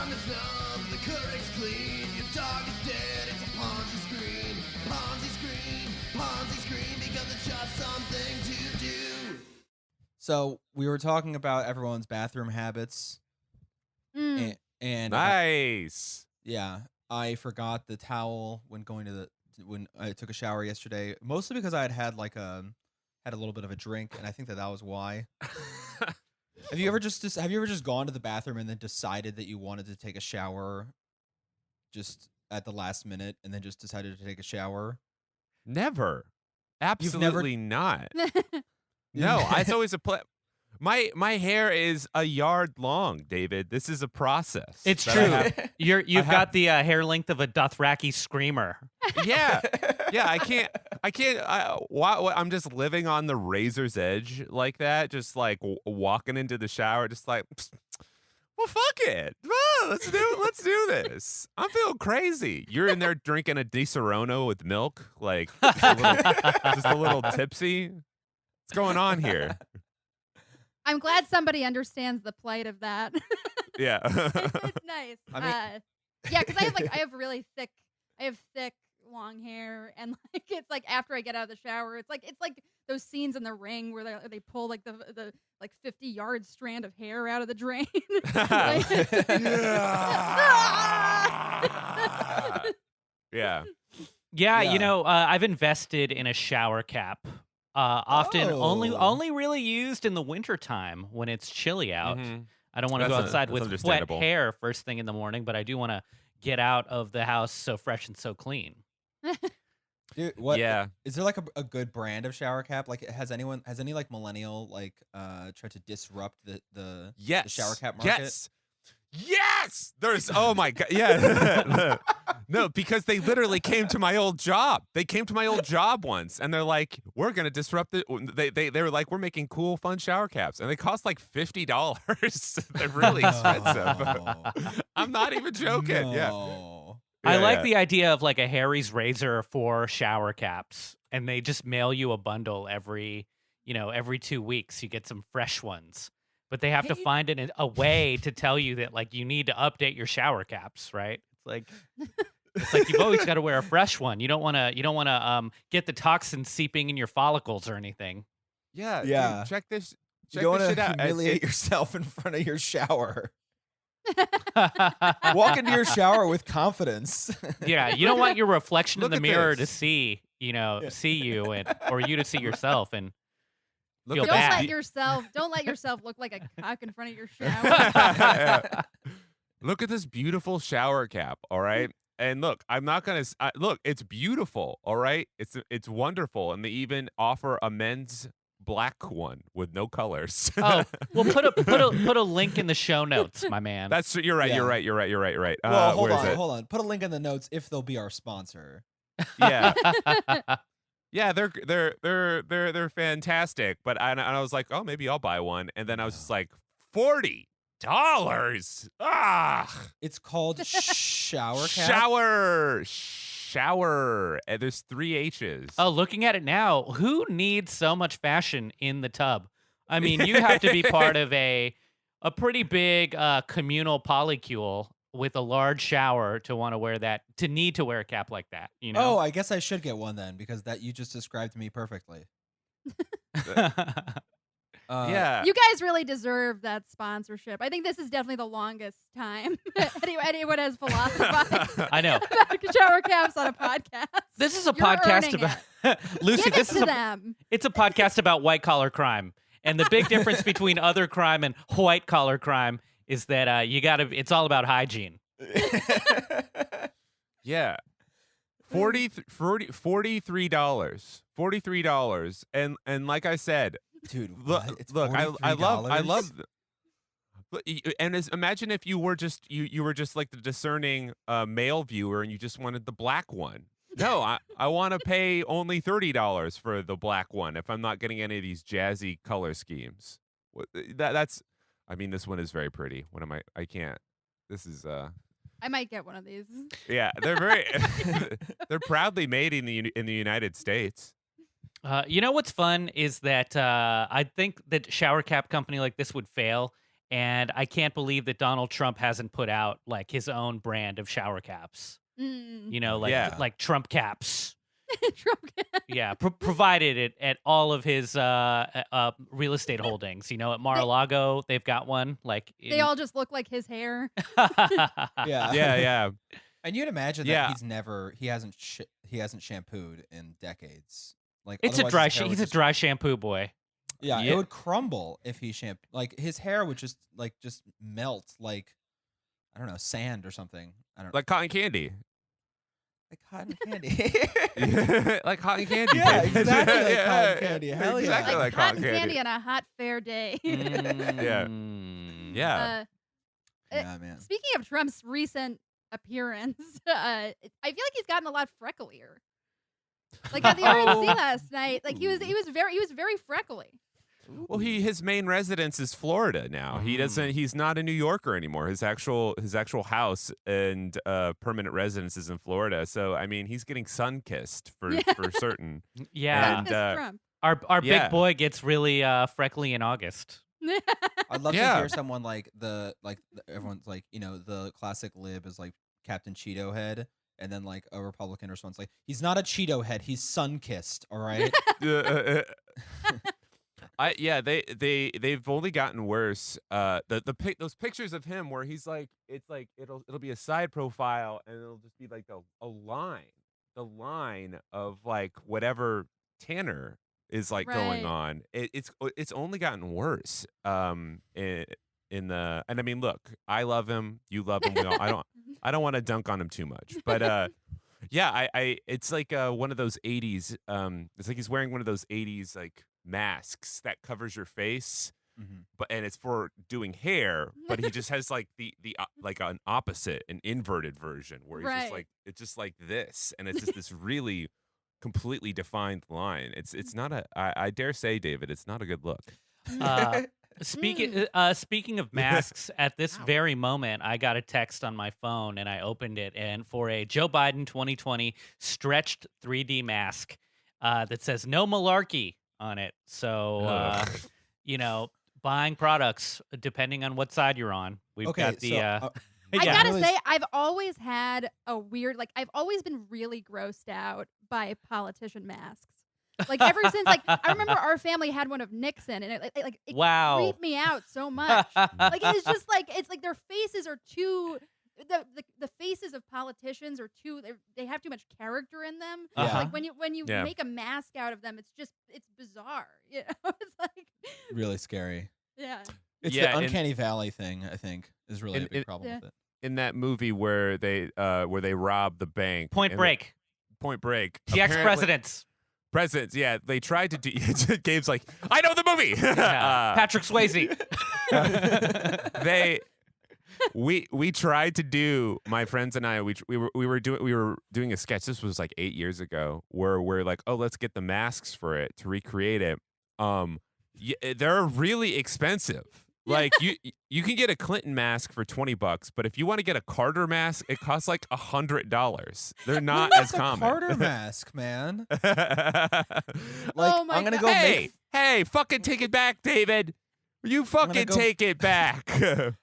tongue is numb, the Keurig's clean, your dog is dead, it's a Ponzi screen. Ponzi screen, because it's just something to do. So we were talking about everyone's bathroom habits. And nice. I forgot the towel when I took a shower yesterday, mostly because I had like had a little bit of a drink, and I think that was why. Have you ever just gone to the bathroom and then decided that you wanted to take a shower just at the last minute and then just decided to take a shower? Never. Absolutely not. No, it's always a My hair is a yard long, David. This is a process. It's true. You've got the hair length of a Dothraki screamer. Yeah. I can't. I'm just living on the razor's edge like that, just like walking into the shower, just like, well, fuck it. Oh, let's do this. I'm feeling crazy. You're in there drinking a Di Serono with milk, like just a little tipsy. What's going on here? I'm glad somebody understands the plight of that. Yeah. It's nice. Yeah, because I have really thick, long hair, and like it's like after I get out of the shower, it's like those scenes in The Ring where they pull like the 50-yard strand of hair out of the drain. Yeah. Yeah. I've invested in a shower cap. Often only really used in the wintertime when it's chilly out. Mm-hmm. I don't want to go outside with wet hair first thing in the morning, but I do want to get out of the house so fresh and so clean. Dude, what? Yeah. Is there like a good brand of shower cap? Like, has any like millennial tried to disrupt the shower cap market? Yes. There's oh my god. Yeah. No, because they literally came to my old job. They came to my old job once, and they're like, "We're gonna disrupt it." They were like, "We're making cool, fun shower caps," and they cost like $50. They're really expensive. I'm not even joking. No. Yeah. I like the idea of like a Harry's razor for shower caps, and they just mail you a bundle every 2 weeks. You get some fresh ones, but they have to find a way to tell you that like you need to update your shower caps, right? It's like you've always got to wear a fresh one. You don't want to get the toxins seeping in your follicles or anything. Yeah. Dude, check this. You don't this want shit to out. humiliate yourself in front of your shower. Walk into your shower with confidence. Yeah, you don't want your reflection in Look the at mirror this. to see you or you to see yourself and feel Look Don't bad. let yourself look like a cock in front of your shower. Look at this beautiful shower cap, all right? And look, I'm not going to look, it's beautiful, all right? It's wonderful, and they even offer a men's black one with no colors. Oh, well, put a link in the show notes, my man. You're right. Yeah. You're right. Well, hold where is it? on. Put a link in the notes if they'll be our sponsor. Yeah. Yeah, they're fantastic. But I was like, oh, maybe I'll buy one. And then I was just like, $40. Ah, It's called shower cap. Shower. And there's 3 H's. Oh, looking at it now, who needs so much fashion in the tub? I mean, you have to be part of a pretty big communal polycule with a large shower to want to wear that, to need to wear a cap like that, you know? Oh, I guess I should get one then, because that you just described me perfectly. Yeah. You guys really deserve that sponsorship. I think this is definitely the longest time anyone has philosophized I know. about shower caps on a podcast. This is a You're podcast earning about Lucie. Give it This is to them. It's a podcast about white collar crime, and the big difference between other crime and white collar crime is that it's all about hygiene. Yeah. $43. And like I said, Dude, look, it's I $43? love and imagine if you were just you were just like the discerning male viewer and you just wanted the black one. No, I want to pay only $30 for the black one if I'm not getting any of these jazzy color schemes. That's I mean, this one is very pretty. What am I can't. This is I might get one of these. yeah, they're very they're proudly made in the United States. You know what's fun is that I think that shower cap company like this would fail, And I can't believe that Donald Trump hasn't put out like his own brand of shower caps. Mm. You know, like Yeah. like Trump caps. Trump. Yeah, provided it at all of his real estate holdings. You know, at Mar-a-Lago, they've got one. Like They all just look like his hair. Yeah. Yeah. And you'd imagine Yeah. that he hasn't shampooed in decades. Like It's a otherwise dry. his hair would He's a just- dry shampoo boy. Yeah, Yeah. it would crumble if he shampooed. Like his hair would just melt like I don't know, sand or something. I don't know. Like cotton candy. Like cotton candy. Like cotton candy. Yeah, baby. exactly like Yeah, cotton yeah, candy. Hell yeah. exactly Like like cotton candy on a hot, fair day. Mm. Yeah. Yeah, man. Speaking of Trump's recent appearance, I feel like he's gotten a lot frecklier. Like at the RNC last night, like he was very freckly. Well, his main residence is Florida now. He's not a New Yorker anymore. His actual house and permanent residence is in Florida. So I mean, he's getting sun kissed for certain. Yeah, And, That's Trump. our yeah. big boy gets really freckly in August. I'd love to Yeah. hear someone everyone's like, you know, the classic lib is like Captain Cheeto Head, and then like a Republican response like, he's not a Cheeto Head, he's sun kissed, all right? They've only gotten worse. Those pictures of him where he's like, it'll be a side profile and it'll just be like the line of like whatever Tanner is like going Right. on. It's only gotten worse. In the and I mean, look, I love him, you love him. I don't want to dunk on him too much, but yeah, it's like one of those 80s. It's like he's wearing one of those 80s like masks that covers your face, and it's for doing hair, but he just has like the like an opposite, an inverted version where he's just Right. like it's just like this, and it's just this really completely defined line. It's not I dare say, David, it's not a good look. Speaking of masks, at this very moment, I got a text on my phone and I opened it, and for a Joe Biden 2020 stretched 3D mask that says "No malarkey" on it. So, you know, buying products depending on what side you're on. We've got the. I gotta Really- say, I've always had a weird, like, I've always been really grossed out by politician masks. Like, ever since, like, I remember our family had one of Nixon, and it Wow. creeped me out so much. Like, it's just like, it's like their faces are too, the faces of politicians are too, they have too much character in them. Yeah. Like, when you Yeah. make a mask out of them, it's bizarre. You know, it's like, really scary. yeah. It's Yeah, the and- uncanny valley thing, I think, is really a big and- problem Yeah. with it. In that movie where they rob the bank, Point and Break. Point Break. The ex-presidents. Presidents, yeah, they tried to do. Gabe's like, I know the movie. Yeah. Patrick Swayze. We tried to do, my friends and I, we were doing a sketch. This was like 8 years ago, where we're like, oh, let's get the masks for it to recreate it. They're really expensive. Like you can get a Clinton mask for $20, but if you want to get a Carter mask, it costs like $100. They're not as It's a common. Carter mask, man. Like, Oh my I'm gonna God. go Hey, fucking take it back, David. You fucking go- take it back.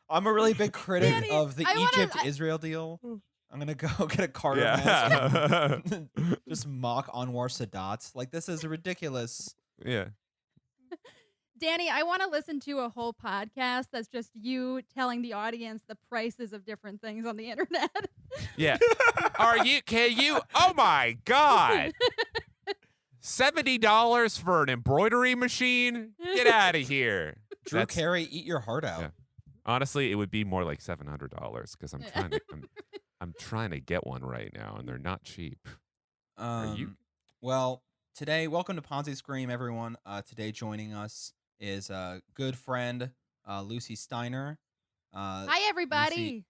I'm a really big critic Danny, of the I wanna- Egypt-Israel deal. I'm gonna go get a Carter Yeah. mask and just mock Anwar Sadat. Like, this is ridiculous. Yeah. Danny, I want to listen to a whole podcast that's just you telling the audience the prices of different things on the internet. Yeah. Can you? Oh my God. $70 for an embroidery machine? Get out of here. Drew That's- Carey, eat your heart out. Yeah. Honestly, it would be more like $700 because I'm trying to get one right now, and they're not cheap. Are you? Well, today, welcome to Ponzi Scream, everyone. Today joining us is a good friend, Lucie Steiner. Hi, everybody. Lucy.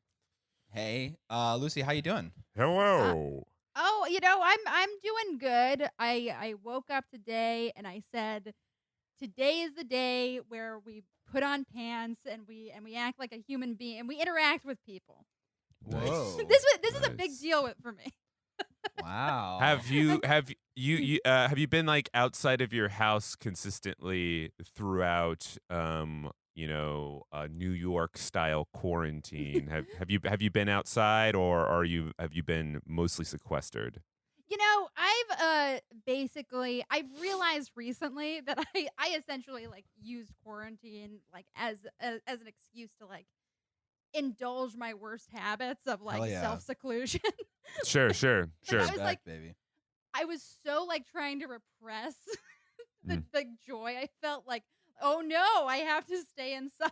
Hey, Lucy, how you doing? Hello. Oh, you know, I'm doing good. I woke up today and I said, today is the day where we put on pants and we act like a human being and we interact with people. Whoa. This is a big Nice. deal for me. Wow. Have you been like outside of your house consistently throughout New York style quarantine? Have you been outside, or have you been mostly sequestered? I've realized recently that I essentially like used quarantine like as an excuse to like indulge my worst habits of Hell like yeah. self-seclusion. Sure. I was Back, like, baby. I was so like trying to repress the joy I felt like, oh no, I have to stay inside.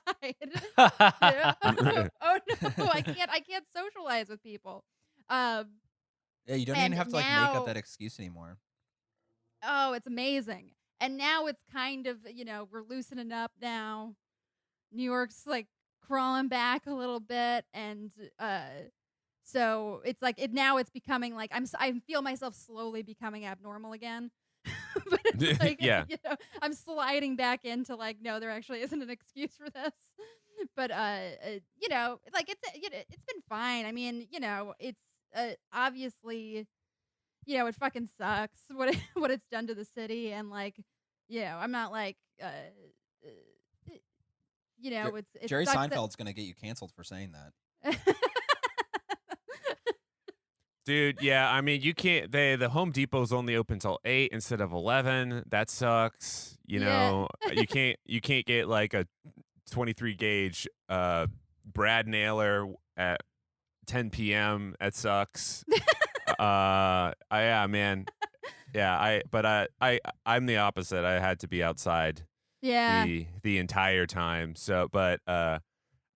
Oh no, I can't socialize with people. Yeah, you don't And even have to like make now- up that excuse anymore. Oh, it's amazing. And now it's kind of, we're loosening up now. New York's like crawling back a little bit, and so it's like it's becoming like I feel myself slowly becoming abnormal again. But it's like, Yeah. I'm sliding back into like, no, there actually isn't an excuse for this. But like it's been fine. I mean, it's obviously, it fucking sucks what it's done to the city, and like, I'm not like, it's Jerry sucks that- Seinfeld's gonna get you canceled for saying that. Dude, yeah, I mean, you can't. The Home Depot's only open till 8 instead of 11. That sucks. You know, you can't get like a 23 gauge Brad Naylor at 10 p.m. That sucks. Yeah, man. Yeah, I'm the opposite. I had to be outside Yeah. the entire time. So, but and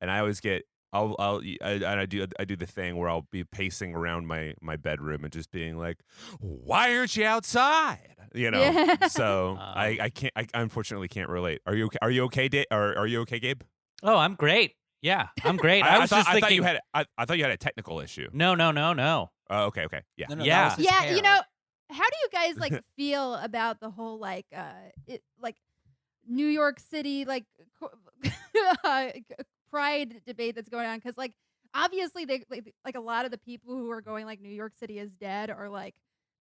I always get. I do the thing where I'll be pacing around my bedroom and just being like, "Why aren't you outside?" Yeah. So I unfortunately can't relate. Are you okay? Are you okay, Gabe? Oh, I'm great. Yeah, I'm great. I was just thinking. I thought you had a technical issue. No. Oh, okay. Yeah. No, Yeah. that was his Yeah, hair. how do you guys like feel about the whole like New York City like pride debate that's going on? Because like obviously they like a lot of the people who are going like New York City is dead are like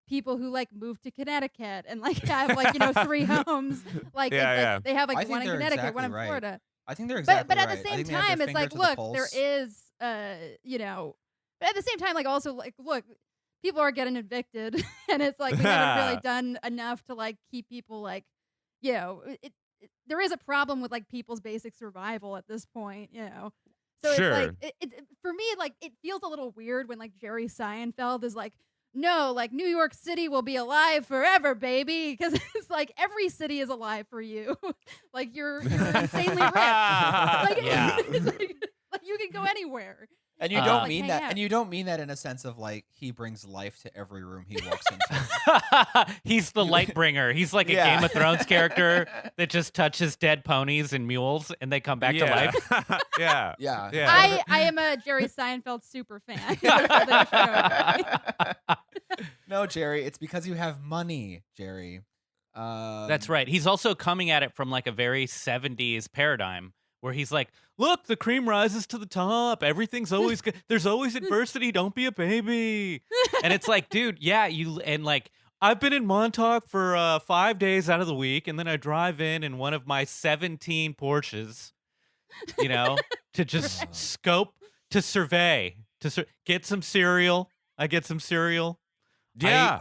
people who like moved to Connecticut and like have like 3 homes. Like, Yeah, it's, yeah. like they have I like think one in they're Connecticut, one in exactly right. Florida. I think they're exactly But at right. the I same think they have time, their it's like, finger to the look, pulse. there is, but at the same time, like, also, like, look, people are getting evicted, and it's like we haven't really done enough to like keep people like, there is a problem with like people's basic survival at this point, So Sure. it's like, for me, like, it feels a little weird when like Jerry Seinfeld is like, no, like New York City will be alive forever, baby, because it's like every city is alive for you. Like you're insanely rich. Like, Yeah. it's like you can go anywhere. And you Uh, don't like, mean hang that. out. And you don't mean that in a sense of like he brings life to every room he walks into. He's the light bringer. He's like a Yeah. Game of Thrones character that just touches dead ponies and mules and they come back to life. Yeah. Yeah. Yeah. I am a Jerry Seinfeld super fan. That's something you should know about me. No, Jerry, it's because you have money, Jerry. That's right. He's also coming at it from like a very 70s paradigm where he's like, look, the cream rises to the top. Everything's always good. There's always adversity. Don't be a baby. And it's like, dude, yeah, and like, I've been in Montauk for 5 days out of the week, and then I drive in one of my 17 Porsches, to just scope, to survey, get some cereal. I get some cereal. Yeah.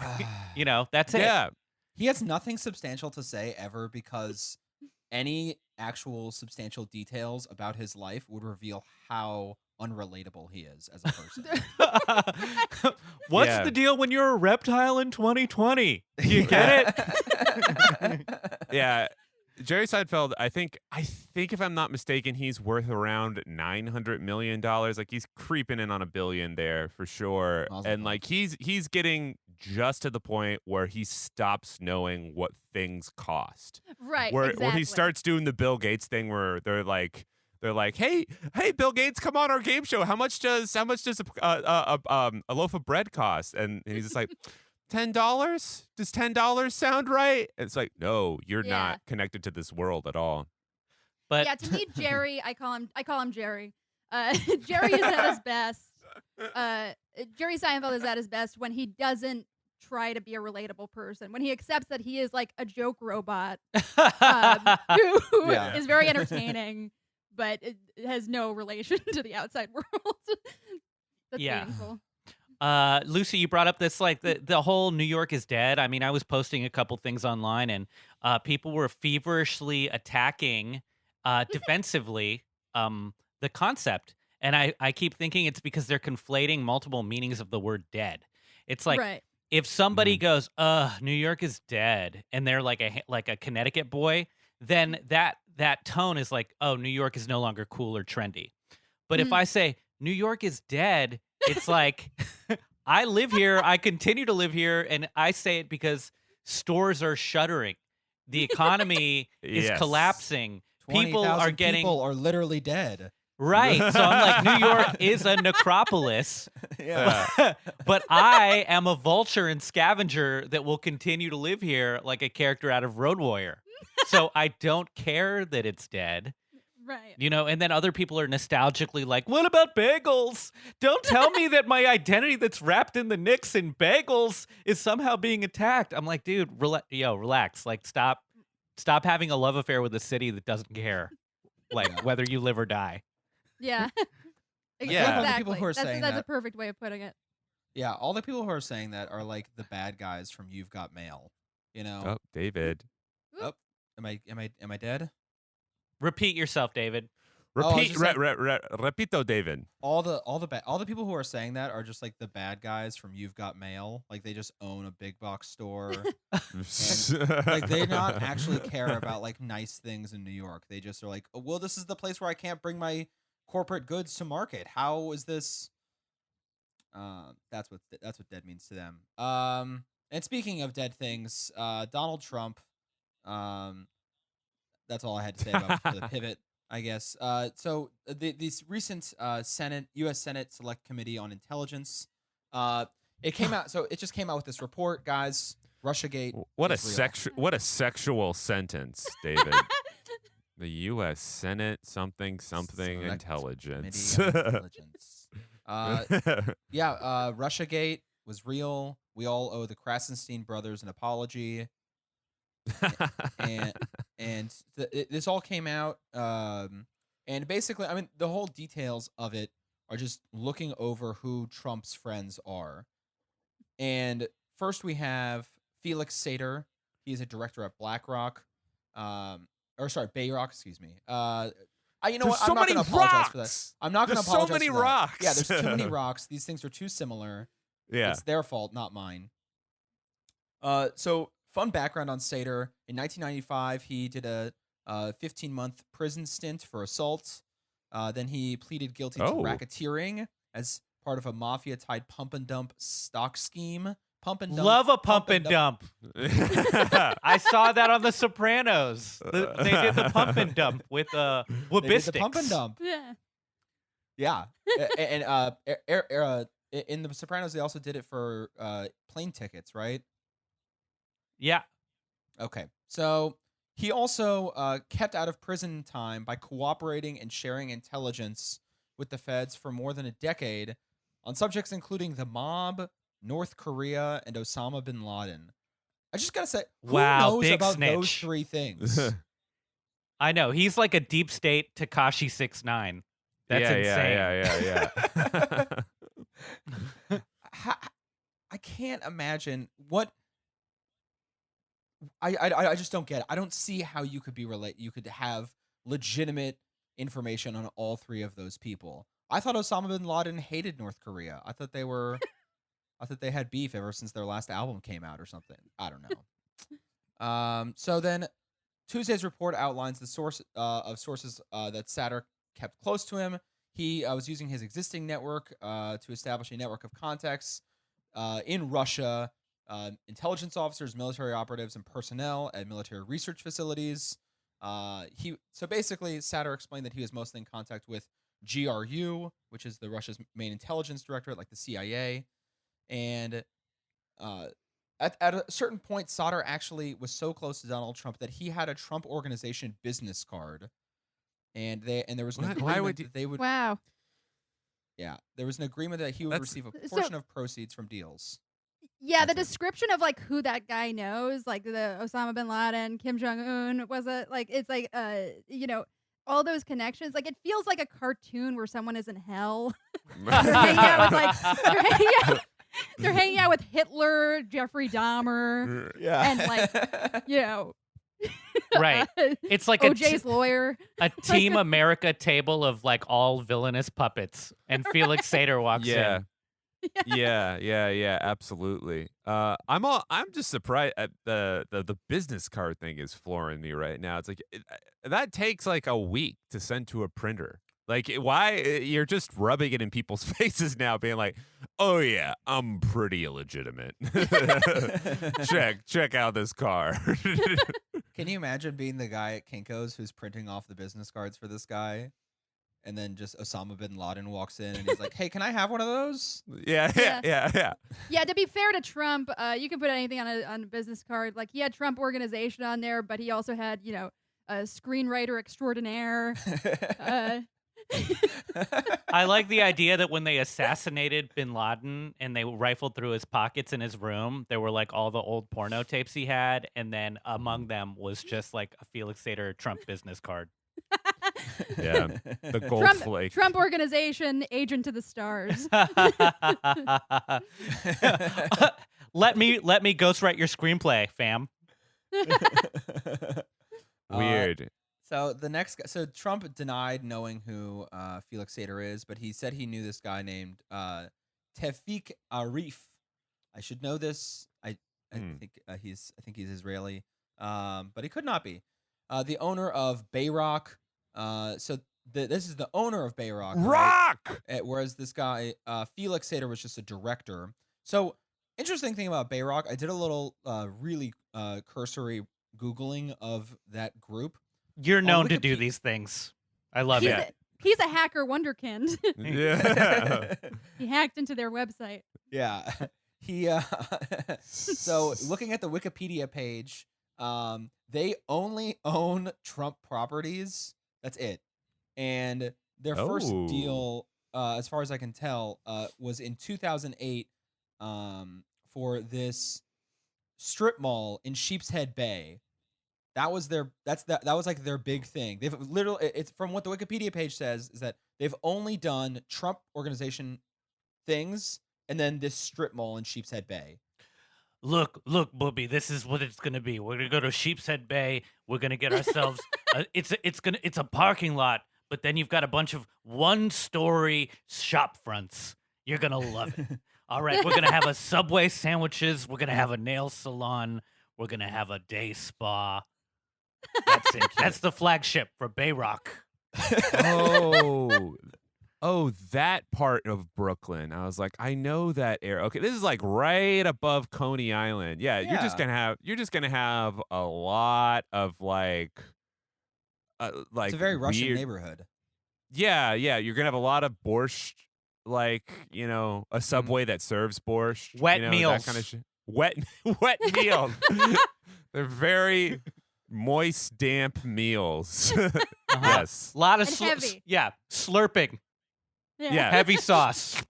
That's it. Yeah. He has nothing substantial to say ever because any actual substantial details about his life would reveal how unrelatable he is as a person. What's Yeah. the deal when you're a reptile in 2020? Do you get it? Yeah. Jerry Seinfeld, I think if I'm not mistaken, he's worth around $900 million. Like he's creeping in on $1 billion there for sure. Mazel And tov. like he's getting just to the point where he stops knowing what things cost. Right. Where exactly. he starts doing the Bill Gates thing where they're like, hey, Bill Gates, come on our game show. How much does a loaf of bread cost? And he's just like, $10? Does $10 sound right? And it's like, no, you're Yeah. not connected to this world at all. But Yeah, to me, Jerry, I call him Jerry. Jerry is at his best. Jerry Seinfeld is at his best when he doesn't try to be a relatable person. When he accepts that he is like a joke robot who Yeah. is very entertaining, but it has no relation to the outside world. That's Yeah. painful. Lucy, you brought up this like the whole New York is dead. I mean, I was posting a couple things online, and people were feverishly attacking defensively the concept. And I keep thinking it's because they're conflating multiple meanings of the word dead. It's like Right. if somebody goes, New York is dead, and they're like a Connecticut boy, then that tone is like, oh, New York is no longer cool or trendy. But if I say New York is dead, it's like I live here, I continue to live here, and I say it because stores are shuttering. The economy is Yes. collapsing. People 20,000 are getting people are literally dead. right. So I'm like, New York is a necropolis. Yeah. But I am a vulture and scavenger that will continue to live here like a character out of Road Warrior. So I don't care that it's dead. Right. You know, and then other people are nostalgically like, what about bagels? Don't tell me that my identity that's wrapped in the Knicks and bagels is somehow being attacked. I'm like, dude, relax. Like, stop having a love affair with a city that doesn't care, like, whether you live or die. Yeah. Yeah. All the Exactly. people who are saying that's that- a perfect way of putting it. Yeah, all the people who are saying that are like the bad guys from You've Got Mail. You know? Oh, David. Am I dead? Repeat yourself, David. I was Repeat, just saying- repito, David. All the people who are saying that are just like the bad guys from You've Got Mail. Like they just own a big box store. Like they not actually care about like nice things in New York. They just are like, oh, well, this is the place where I can't bring my corporate goods to market. How is this? That's what dead means to them. And speaking of dead things, Donald Trump. That's all I had to say about for the pivot, I guess. So this recent U.S. Senate Select Committee on Intelligence, it came out. So it just came out with this report, guys. RussiaGate. What a is real. what a sexual sentence, David. The U.S. Senate something Select intelligence. Committee on Intelligence. RussiaGate was real. We all owe the Krasenstein brothers an apology. and this all came out, and basically, I mean, the whole details of it are just looking over who Trump's friends are. And first, we have Felix Sater. He's a director at BlackRock, Bayrock. Excuse me. You know There's what? so I'm not many going to apologize for that. rocks! I'm not going to There's so apologize. many for that. rocks! Yeah, there's too many rocks. These things are too similar. Yeah. It's their fault, not mine. So fun background on Sater. In 1995, he did a 15-month prison stint for assault. Then he pleaded guilty to racketeering as part of a mafia-tied pump and dump stock scheme. Pump and dump. Love a pump and dump. I saw that on The Sopranos. They did the pump and dump with They did Wabistics. the pump and dump. Yeah. Yeah, and in The Sopranos, they also did it for plane tickets, right? Yeah. Okay, so he also kept out of prison time by cooperating and sharing intelligence with the feds for more than a decade on subjects including the mob, North Korea, and Osama bin Laden. I just gotta say, who Wow, knows big about snitch. those three things? I know. He's like a deep state Tekashi 6ix9ine. That's insane. Yeah. I can't imagine what. I just don't get it. I don't see how you could you could have legitimate information on all three of those people. I thought Osama bin Laden hated North Korea. I thought they had beef ever since their last album came out or something. I don't know. So then Tuesday's report outlines the sources that Sater kept close to him. He was using his existing network to establish a network of contacts in Russia, intelligence officers, military operatives, and personnel at military research facilities. So basically, Sater explained that he was mostly in contact with GRU, which is the Russia's main intelligence directorate, like the CIA. And at a certain point, Sater actually was so close to Donald Trump that he had a Trump Organization business card. And there was an What? agreement Why would that they would. Wow. Yeah, there was an agreement that he would That's- receive a So- portion of proceeds from deals. Yeah, the That's it. description of like who that guy knows, like the Osama bin Laden, Kim Jong Un, was it like it's like all those connections. Like, it feels like a cartoon where someone is in hell. They're hanging out with they're hanging out with Hitler, Jeffrey Dahmer, Yeah. and like, you know, Right. It's like OJ's lawyer. a Team America table of like all villainous puppets, and Felix Sater walks in. Yeah, absolutely. I'm just surprised at the business card thing is flooring me right now. It's like that takes like a week to send to a printer. Like, why you're just rubbing it in people's faces now, being like, "Oh yeah, I'm pretty illegitimate. check out this card." Can you imagine being the guy at Kinko's who's printing off the business cards for this guy? And then just Osama bin Laden walks in and he's like, "Hey, can I have one of those?" Yeah. Yeah, to be fair to Trump, you can put anything on a business card. Like, he had Trump Organization on there, but he also had, you know, a screenwriter extraordinaire. I like the idea that when they assassinated bin Laden and they rifled through his pockets in his room, there were like all the old porno tapes he had, and then among them was just like a Felix Sater Trump business card. Yeah, the gold flake. Trump Organization, Agent to the Stars. let me ghostwrite your screenplay, fam. Weird. So the next guy, so Trump denied knowing who Felix Sater is, but he said he knew this guy named Tevfik Arif. I should know this. I think he's Israeli, but he could not be. The owner of Bayrock. This is the owner of Bayrock. Rock. Right? Whereas this guy Felix Sater was just a director. So interesting thing about Bayrock, I did a little really cursory Googling of that group. You're known to do these things. I love it. He's a hacker wonderkind. Yeah. He hacked into their website. Yeah. He so looking at the Wikipedia page, they only own Trump properties. That's it. And their first deal, as far as I can tell, was in 2008 for this strip mall in Sheepshead Bay. That was that was like their big thing. They've literally, it's from what the Wikipedia page says, is that they've only done Trump Organization things and then this strip mall in Sheepshead Bay. Look, Booby, this is what it's gonna be. We're gonna go to Sheepshead Bay. We're gonna get ourselves. It's a parking lot, but then you've got a bunch of one-story shop fronts. You're gonna love it. All right, we're gonna have a Subway sandwiches. We're gonna have a nail salon. We're gonna have a day spa. That's it. That's the flagship for Bayrock. Oh, that part of Brooklyn. I was like, I know that area. Okay, this is like right above Coney Island. Yeah, you're just gonna have a lot of like It's a very Russian neighborhood. Yeah, you're gonna have a lot of borscht, like, you know, a Subway that serves borscht, wet that meals, kind of shit. Wet meals. They're very moist, damp meals. Yes, a lot of heavy. Slurping. Yeah. Heavy sauce.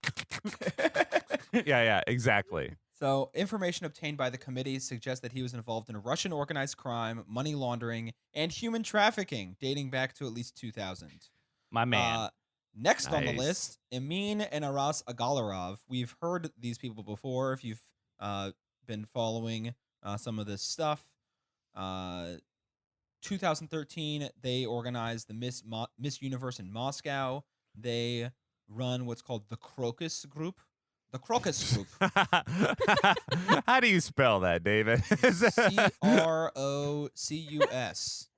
yeah, exactly. So information obtained by the committee suggests that he was involved in Russian organized crime, money laundering, and human trafficking dating back to at least 2000. My man. Next on the list, Emin and Aras Agalarov. We've heard these people before if you've been following some of this stuff. 2013, they organized the Miss Universe in Moscow. They run what's called the Crocus Group. The Crocus Group. How do you spell that, David? Crocus.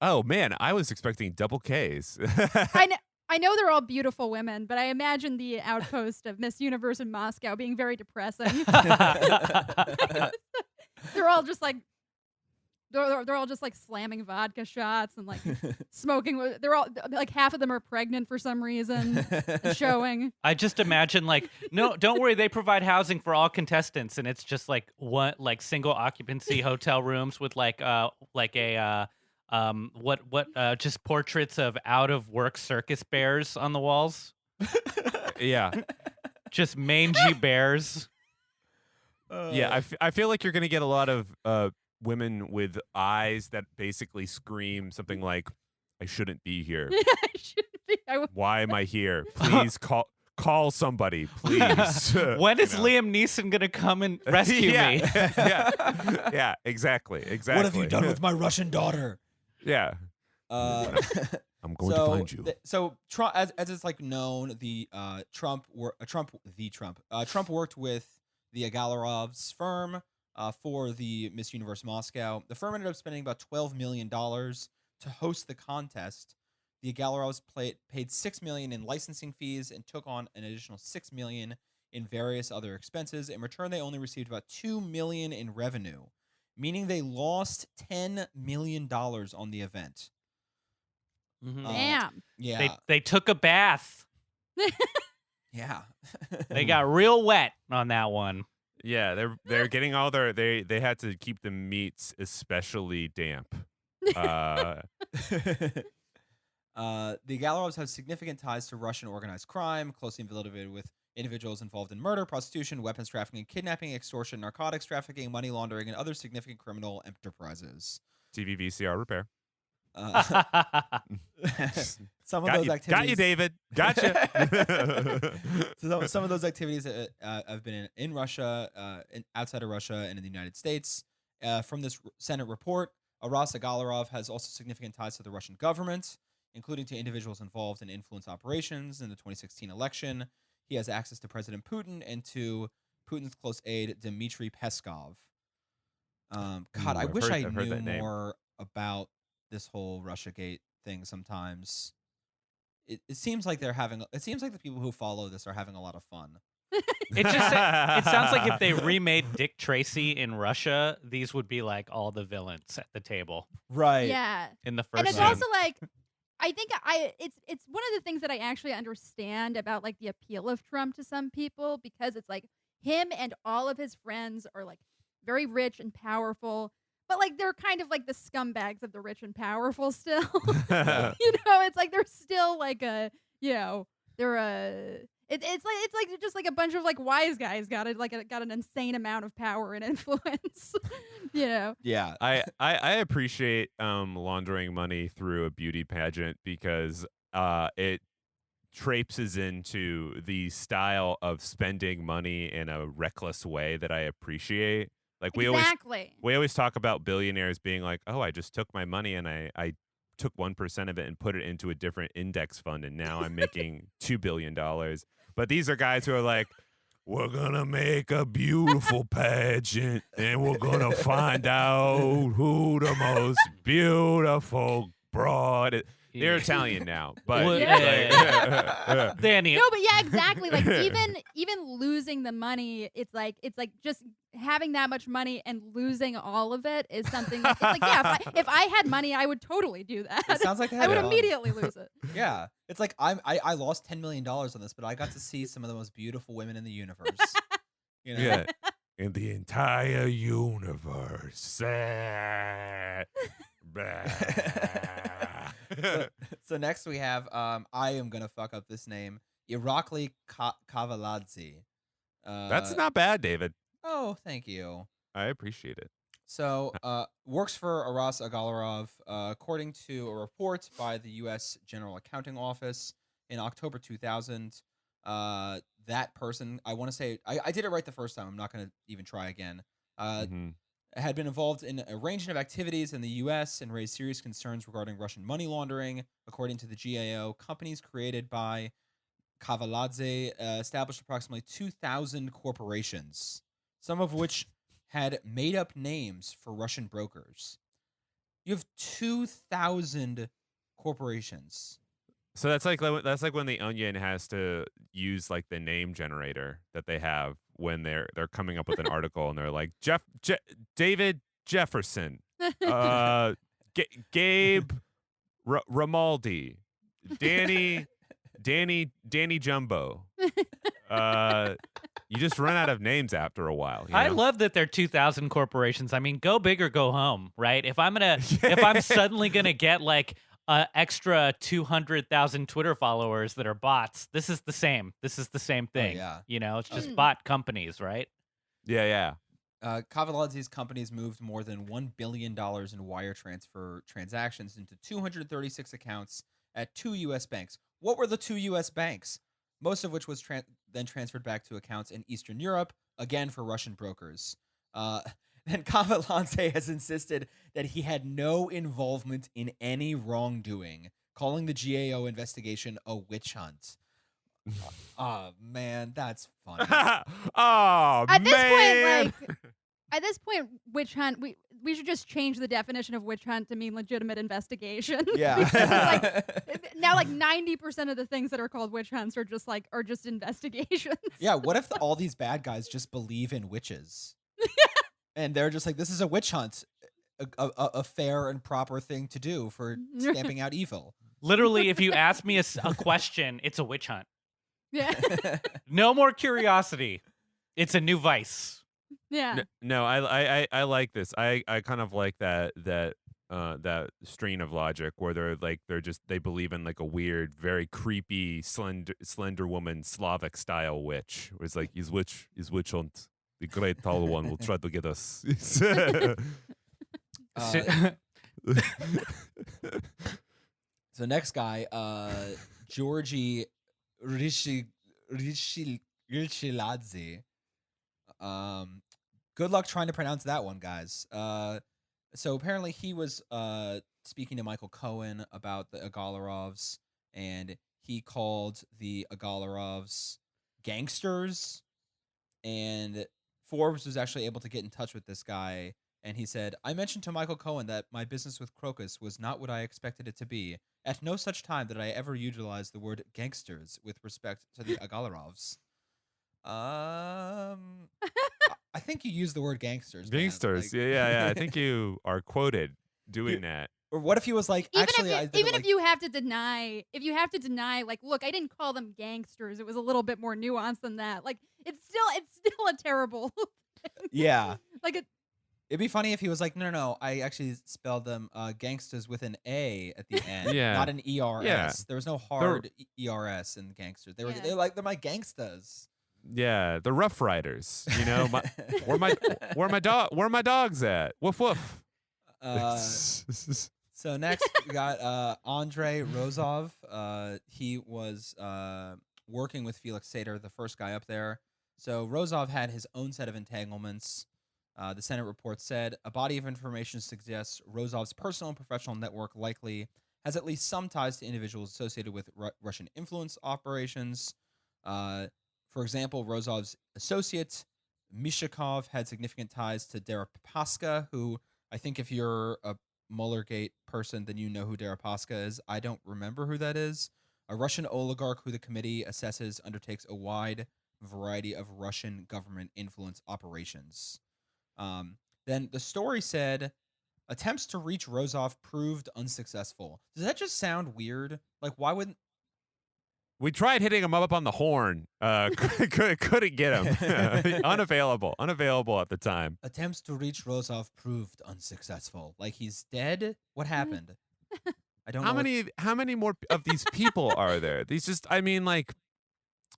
Oh man, I was expecting double Ks. I know they're all beautiful women, but I imagine the outpost of Miss Universe in Moscow being very depressing. They're all just like slamming vodka shots and like smoking. They're all like, half of them are pregnant for some reason and showing. I just imagine like, no, don't worry, they provide housing for all contestants, and it's just like one like single occupancy hotel rooms with just portraits of out of work circus bears on the walls. Yeah, just mangy bears. Yeah, I feel like you're gonna get a lot of women with eyes that basically scream something like, I shouldn't be here. I shouldn't be. Why am I here? Please call somebody, please. When is Liam Neeson gonna come and rescue me? Yeah, exactly. What have you done with my Russian daughter? Yeah. I'm going to find you. So Trump, as it's like known, Trump worked with the Agalovs firm for the Miss Universe Moscow. The firm ended up spending about $12 million to host the contest. The Agalovs paid $6 million in licensing fees and took on an additional $6 million in various other expenses. In return, they only received about $2 million in revenue, meaning they lost $10 million on the event. Damn. Yeah. They took a bath. Yeah. They got real wet on that one. Yeah, they're getting all their they had to keep the meats especially damp. The Agalovs have significant ties to Russian organized crime, closely affiliated with individuals involved in murder, prostitution, weapons trafficking, kidnapping, extortion, narcotics trafficking, money laundering, and other significant criminal enterprises. TV VCR repair. Some of those activities got you, David. Gotcha. Some of those activities have been in Russia, outside of Russia, and in the United States. From this Senate report, Aras Agalarov has also significant ties to the Russian government, including to individuals involved in influence operations in the 2016 election. He has access to President Putin and to Putin's close aide, Dmitry Peskov. God, I wish I knew more about this whole Russiagate thing sometimes. It seems like it seems like the people who follow this are having a lot of fun. It sounds like if they remade Dick Tracy in Russia, these would be like all the villains at the table. Right. Yeah. In the first And it's one. also like, I think it's one of the things that I actually understand about like the appeal of Trump to some people, because it's like him and all of his friends are like very rich and powerful, but like they're kind of like the scumbags of the rich and powerful still. It's like they're still like it's like just like a bunch of like wise guys got an insane amount of power and influence. Yeah. I appreciate laundering money through a beauty pageant because it traipses into the style of spending money in a reckless way that I appreciate. Like we always talk about billionaires being like, oh, I just took my money and I took 1% of it and put it into a different index fund, and now I'm making $2 billion. But these are guys who are like, we're gonna make a beautiful pageant and we're gonna find out who the most beautiful broad is. They're Italian now, but Danny. No, but yeah, exactly. Like even losing the money, it's like just having that much money and losing all of it is something. It's like, yeah, if I had money, I would totally do that. It sounds like I would immediately lose it. Yeah, it's like I lost $10 million on this, but I got to see some of the most beautiful women in the universe. Yeah, in the entire universe. So next we have I am gonna fuck up this name, Irakli Kavaladze. That's not bad, David. Oh, thank you. I appreciate it. So works for Aras Agalarov, according to a report by the U.S. General Accounting Office in October 2000. That person, I want to say, I did it right the first time. I'm not going to even try again. Had been involved in a range of activities in the U.S. and raised serious concerns regarding Russian money laundering. According to the GAO, companies created by Kavaladze established approximately 2,000 corporations, some of which had made-up names for Russian brokers. You have 2,000 corporations. So that's like when the Onion has to use like the name generator that they have when they're coming up with an article, and they're like David Jefferson, Gabe Ramaldi, Danny Jumbo. You just run out of names after a while. I love that they're 2,000 corporations. I mean, go big or go home, right? If I'm suddenly gonna get like extra 200,000 Twitter followers that are bots, this is the same. This is the same thing. Oh, yeah. It's just bot companies, right? Yeah. Kavaladze's companies moved more than $1 billion in wire transfer transactions into 236 accounts at 2 U.S. banks. What were the 2 U.S. banks? Most of which was then transferred back to accounts in Eastern Europe, again for Russian brokers. And Kavaladze has insisted that he had no involvement in any wrongdoing, calling the GAO investigation a witch hunt. Oh, man, that's funny. Oh, At this man. point, at this point, witch hunt. We should just change the definition of witch hunt to mean legitimate investigation. Yeah. Because it's now 90% of the things that are called witch hunts are just investigations. Yeah, what if all these bad guys just believe in witches? And they're just like, this is a witch hunt, a fair and proper thing to do for stamping out evil. Literally, if you ask me a question, it's a witch hunt. Yeah. No more curiosity. It's a new vice. Yeah. No, I like this. I kind of like that strain of logic where they believe in like a weird, very creepy, slender woman, Slavic style witch. Where it's like is witch hunt. The great tall one will try to get us. So next guy, Georgi Rishiladze. Good luck trying to pronounce that one, guys. So apparently he was speaking to Michael Cohen about the Agalarovs, and he called the Agalarovs gangsters. And Forbes was actually able to get in touch with this guy, and he said, I mentioned to Michael Cohen that my business with Crocus was not what I expected it to be. At no such time did I ever utilize the word gangsters with respect to the Agalarovs. I think you used the word gangsters. Man. Gangsters. Like, Yeah. I think you are quoted doing that. Or what if he was like, actually, if you have to deny, like, look, I didn't call them gangsters. It was a little bit more nuanced than that. Like, it's still a terrible thing. Yeah. Like it'd be funny if he was like, no, I actually spelled them gangsters with an A at the end, Yeah. not an ERS. Yeah. There was no hard ERS in gangsters. They're my gangstas. Yeah, the Rough Riders. You know, where my dogs at? Woof woof. So next we got Andrei Rozov. He was working with Felix Sater, the first guy up there. So Rozov had his own set of entanglements. The Senate report said a body of information suggests Rozov's personal and professional network likely has at least some ties to individuals associated with Russian influence operations. For example, Rozov's associate, Mishakov, had significant ties to Deripaska, who I think if you're a Muellergate person, then you know who Deripaska is. I don't remember who that is. A Russian oligarch who the committee assesses undertakes a wide variety of Russian government influence operations. Then the story said, attempts to reach Rozov proved unsuccessful. Does that just sound weird? Like, why wouldn't... We tried hitting him up on the horn. Couldn't get him. Unavailable at the time. Attempts to reach Rozov proved unsuccessful. Like, he's dead? What happened? I don't know. How many more of these people are there? These just, I mean, like,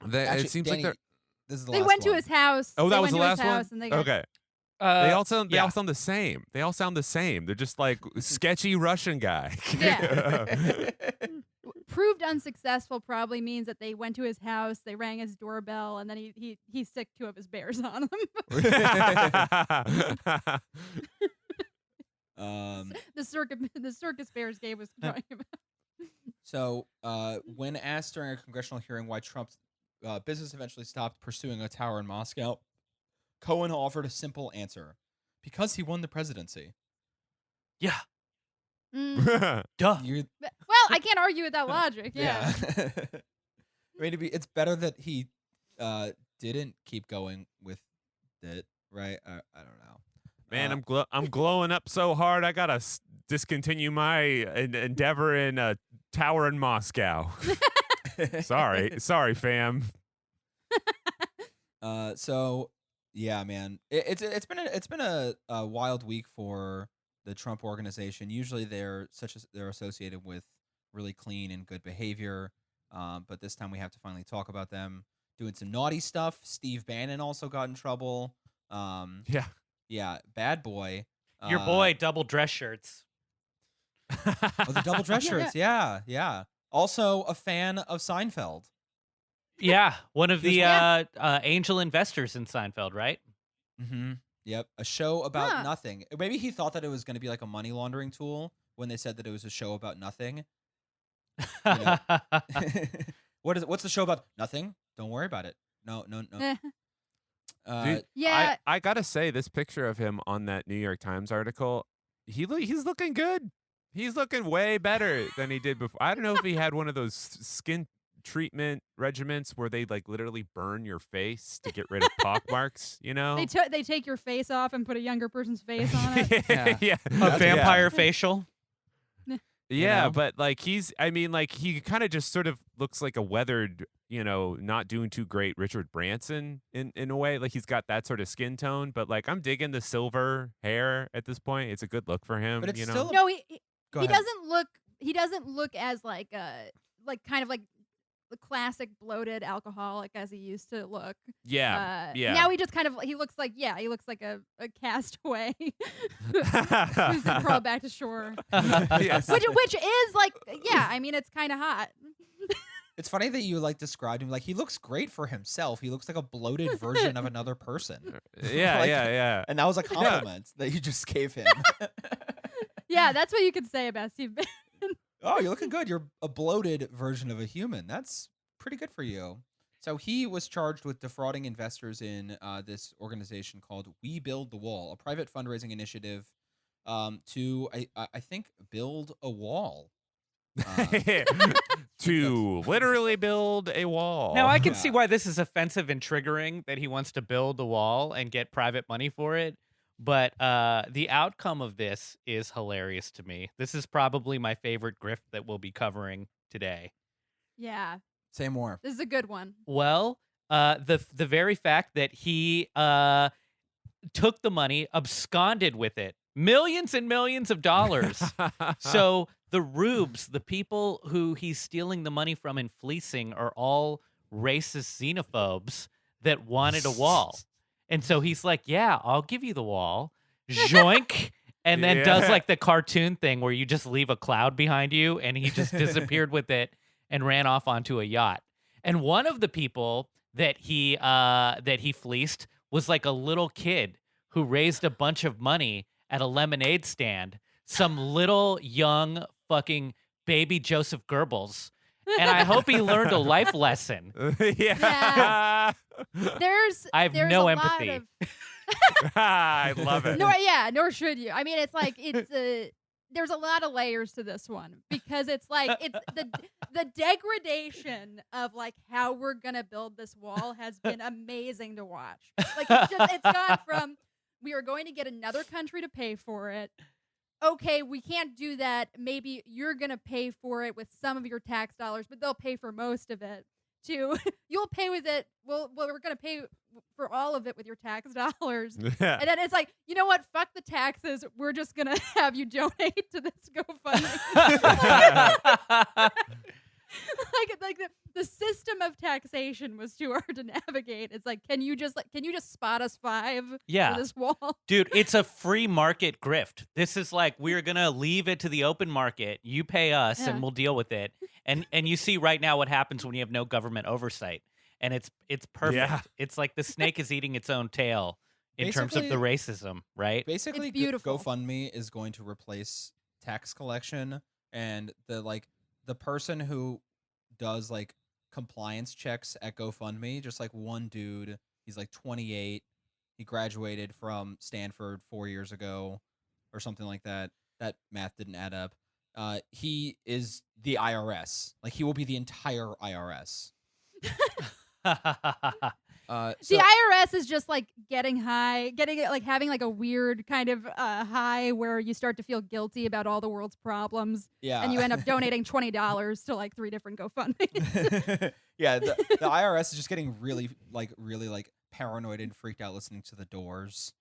Actually, it seems Danny, like this is the they last went to one. his house. Oh, that was the went last to his house one. and they got, Okay. They all sound yeah. the same. They all sound the same. They're just like sketchy Russian guy. Yeah. Proved unsuccessful probably means that they went to his house, they rang his doorbell, and then he sicked 2 of his bears on him. The circus bears game was talking about. So, when asked during a congressional hearing why Trump's business eventually stopped pursuing a tower in Moscow, Cohen offered a simple answer: because he won the presidency. Yeah. Mm. Duh. Well, I can't argue with that logic. Yeah. I mean, it's better that he didn't keep going with it, right? I don't know. Man, I'm glowing up so hard. I gotta discontinue my endeavor in a tower in Moscow. sorry, fam. So yeah, man, it's been a wild week for the Trump organization. Usually they're associated with really clean and good behavior, but this time we have to finally talk about them doing some naughty stuff. Steve Bannon also got in trouble. Yeah. Yeah, bad boy. Your boy, double dress shirts. Oh, the double dress shirts. Yeah, yeah. Also a fan of Seinfeld. Yeah, one of He was the angel investors in Seinfeld, right? Mm-hmm. Yep. A show about Huh. nothing. Maybe he thought that it was going to be like a money laundering tool when they said that it was a show about nothing. You know? What's the show about? Nothing. Don't worry about it. No. Dude, Yeah. I gotta say, this picture of him on that New York Times article, he's looking good. He's looking way better than he did before. I don't know if he had one of those skin treatment regimens where they like literally burn your face to get rid of pockmarks. You know, They take your face off and put a younger person's face on it. Yeah. yeah. A vampire facial. Yeah, know? but like he kind of just sort of looks like a weathered, not doing too great Richard Branson in a way. Like he's got that sort of skin tone, but like I'm digging the silver hair at this point. It's a good look for him. But it's you know? still No, he Go he ahead. doesn't look as like kind of like the classic bloated alcoholic as he used to look. Yeah, yeah. Now he looks like a castaway who's crawled back to shore. Yes. Which is like, yeah, I mean, it's kind of hot. It's funny that you like described him like he looks great for himself. He looks like a bloated version of another person. Yeah, Like, yeah. And that was a compliment that you just gave him. Yeah, that's what you could say about Steve Bannon. Oh, you're looking good. You're a bloated version of a human. That's pretty good for you. So he was charged with defrauding investors in this organization called We Build the Wall, a private fundraising initiative to, I think, build a wall. To literally build a wall. Now I can Yeah. see why this is offensive and triggering that he wants to build the wall and get private money for it. But the outcome of this is hilarious to me. This is probably my favorite grift that we'll be covering today. Yeah, Say more. this is a good one. Well, the very fact that he took the money, absconded with it, millions and millions of dollars. So the rubes, the people who he's stealing the money from and fleecing, are all racist xenophobes that wanted a wall. And so he's like, yeah, I'll give you the wall. Joink. And then does like the cartoon thing where you just leave a cloud behind you, and he just disappeared with it and ran off onto a yacht. And one of the people that he fleeced was like a little kid who raised a bunch of money at a lemonade stand. Some little young fucking baby Joseph Goebbels. And I hope he learned a life lesson. Yeah. I have there's no a empathy. lot of- I love it. nor should you. I mean, it's like there's a lot of layers to this one because it's like it's the degradation of like how we're gonna build this wall has been amazing to watch. Like it's gone from we are going to get another country to pay for it. Okay, we can't do that. Maybe you're gonna pay for it with some of your tax dollars, but they'll pay for most of it. To you'll pay with it. Well, we're gonna pay for all of it with your tax dollars. And then it's like, you know what? Fuck the taxes. We're just gonna have you donate to this GoFundMe. like the system of taxation was too hard to navigate. It's like, can you just spot us $5 Yeah. for this wall? Dude, it's a free market grift. This is like, we're going to leave it to the open market. You pay us Yeah. and we'll deal with it. And you see right now what happens when you have no government oversight. And it's perfect. Yeah. It's like the snake is eating its own tail in terms of the racism, right? Basically, It's beautiful. GoFundMe is going to replace tax collection, and the person who does like compliance checks at GoFundMe, just like one dude, he's like 28, he graduated from Stanford 4 years ago or something like that. That math didn't add up. He is the IRS. Like he will be the entire IRS. The IRS is just like getting high, having like a weird kind of high where you start to feel guilty about all the world's problems. Yeah. And you end up donating $20 to like 3 different GoFundMes. Yeah, the IRS is just getting really paranoid and freaked out listening to the Doors.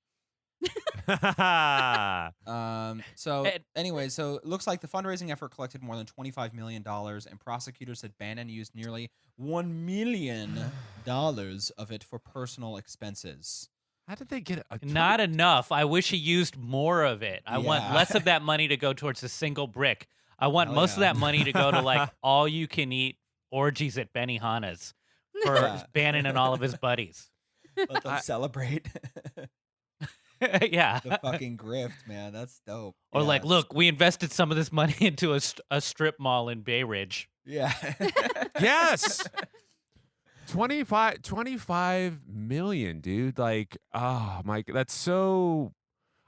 So it looks like the fundraising effort collected more than $25 million, and prosecutors said Bannon used nearly $1 million of it for personal expenses. How did they get Not enough. I wish he used more of it. I want Yeah. less of that money to go towards a single brick. I want Hell most of yeah. that money to go to like all you can eat orgies at Benihana's for Yeah. Bannon and all of his buddies. Let them celebrate Yeah. the fucking grift, man. That's dope. Or Yeah. like, look, we invested some of this money into a strip mall in Bay Ridge. Yeah. Yes. 25 million, dude. Like, oh my, that's so.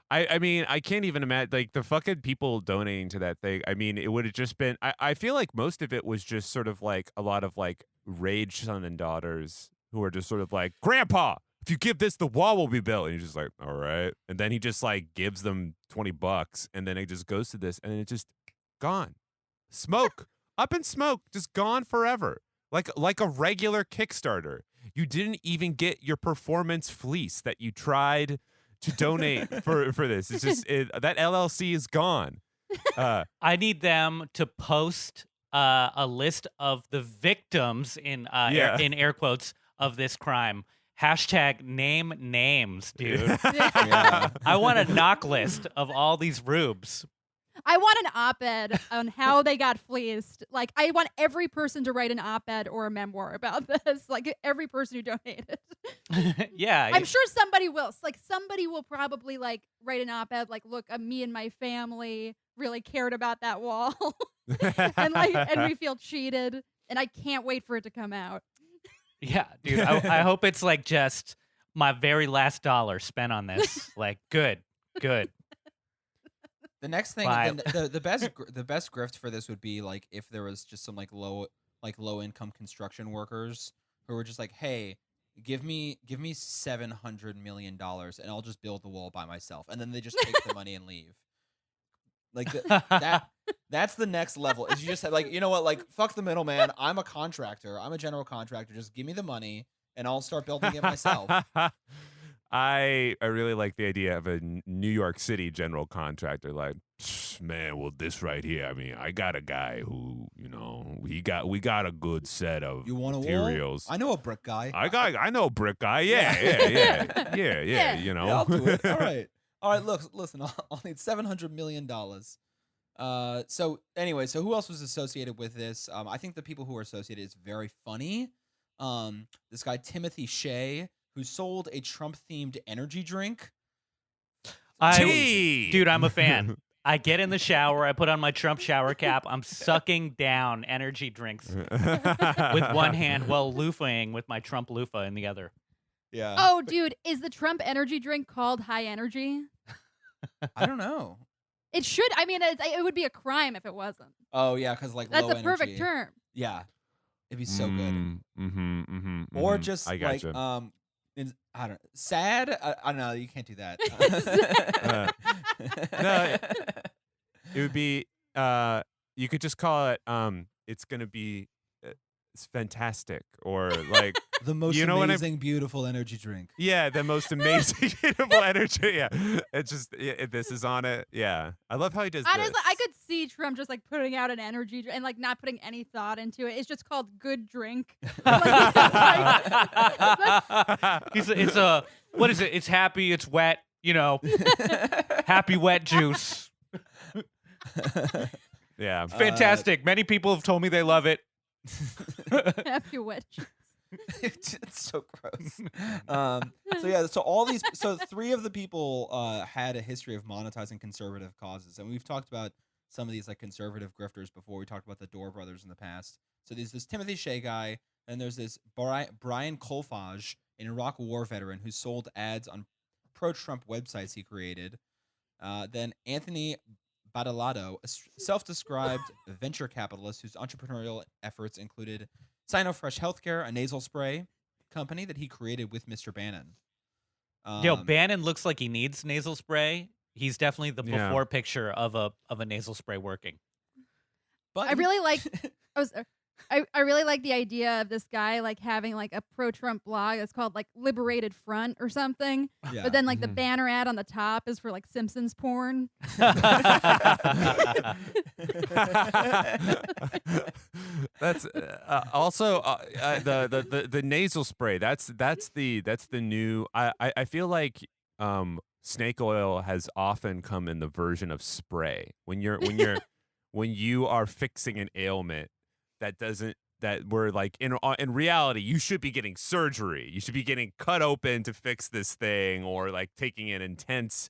I mean, I can't even imagine, like, the fucking people donating to that thing. I mean, it would have just been, I feel like most of it was just sort of like a lot of like rage son and daughters who are just sort of like, Grandpa, if you give this, the wall will be built. And you're just like, all right. And then he just like gives them $20 and then it just goes to this and then it's just gone. Smoke, up in smoke, just gone forever. Like a regular Kickstarter. You didn't even get your performance fleece that you tried to donate for this. It's just that LLC is gone. I need them to post a list of the victims in air quotes of this crime. Hashtag name names, dude. Yeah. I want a knock list of all these rubes. I want an op-ed on how they got fleeced. Like, I want every person to write an op-ed or a memoir about this. Like, every person who donated. Yeah. I'm sure somebody will. Like, somebody will probably, like, write an op-ed, like, look, me and my family really cared about that wall. and we feel cheated. And I can't wait for it to come out. Yeah, dude. I hope it's, like, just my very last dollar spent on this. Like, good. The next thing, Wow. the best grift for this would be like if there was just some low income construction workers who were just like, hey, give me $700 million and I'll just build the wall by myself, and then they just take the money and leave. Like that's the next level. Is you just have, like, you know what, like, fuck the middleman. I'm a contractor. I'm a general contractor. Just give me the money and I'll start building it myself. I really like the idea of a New York City general contractor. Like, man, well, this right here. I mean, I got a guy who, you know, we got a good set of You want a materials. wall? I know a brick guy. I know a brick guy. Yeah. You know, Yeah, I'll do it. All right. Look, listen. I'll need $700 million. So anyway, so who else was associated with this? I think the people who were associated is very funny. This guy Timothy Shea, who sold a Trump-themed energy drink. Dude, I'm a fan. I get in the shower. I put on my Trump shower cap. I'm sucking down energy drinks with one hand while loofahing with my Trump loofah in the other. Yeah. Oh, dude, is the Trump energy drink called high energy? I don't know. It should. I mean, it would be a crime if it wasn't. Oh yeah, because like That's low a perfect energy. term. Yeah, it'd be so good. Or just I like gotcha. I don't know, sad. I don't know. You can't do that. No, it would be you could just call it it's gonna be it's fantastic, or like The most You know what I- amazing, beautiful energy drink. yeah, the most amazing beautiful energy. Yeah, it's just this is on it. Yeah, I love how he does Honestly, this. I could see Trump just like putting out an energy drink and like not putting any thought into it. It's just called good drink. It's a what is it? It's happy. It's wet. You know, happy wet juice. Yeah, Fantastic. Many people have told me they love it. Happy wet juice. It's so gross. So yeah, so three of the people had a history of monetizing conservative causes, and we've talked about some of these like conservative grifters before. We talked about the Dorr brothers in the past. So there's this Timothy Shea guy, and there's this Brian Kolfage, an Iraq War veteran who sold ads on pro-Trump websites he created. Then Anthony Badalado, a self-described venture capitalist whose entrepreneurial efforts included Sinofresh Healthcare, a nasal spray company that he created with Mr. Bannon. Yo, Bannon looks like he needs nasal spray. He's definitely the Yeah. before picture of a nasal spray working. But I really like. I really like the idea of this guy like having like a pro-Trump blog that's called like Liberated Front or something. Yeah. But then like the Mhm. banner ad on the top is for like Simpsons porn. That's also the nasal spray. That's the new. I feel like snake oil has often come in the version of spray when you are fixing an ailment that we're like in reality you should be getting surgery. You should be getting cut open to fix this thing, or like taking an intense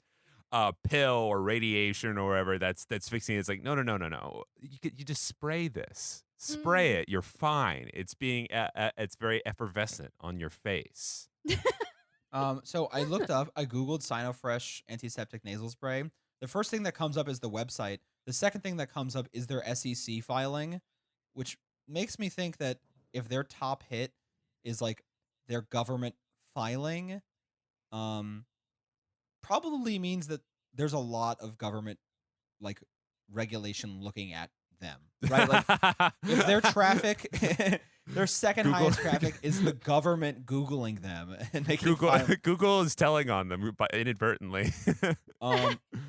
pill or radiation or whatever that's fixing it. It's like no. You just spray this. Spray it. You're fine. It's being it's very effervescent on your face. So I Googled Sinofresh antiseptic nasal spray. The first thing that comes up is the website. The second thing that comes up is their SEC filing, which makes me think that if their top hit is like their government filing, probably means that there's a lot of government like regulation looking at them, right? Like if their traffic, their second Google- highest traffic is the government Googling them and making Google is telling on them inadvertently.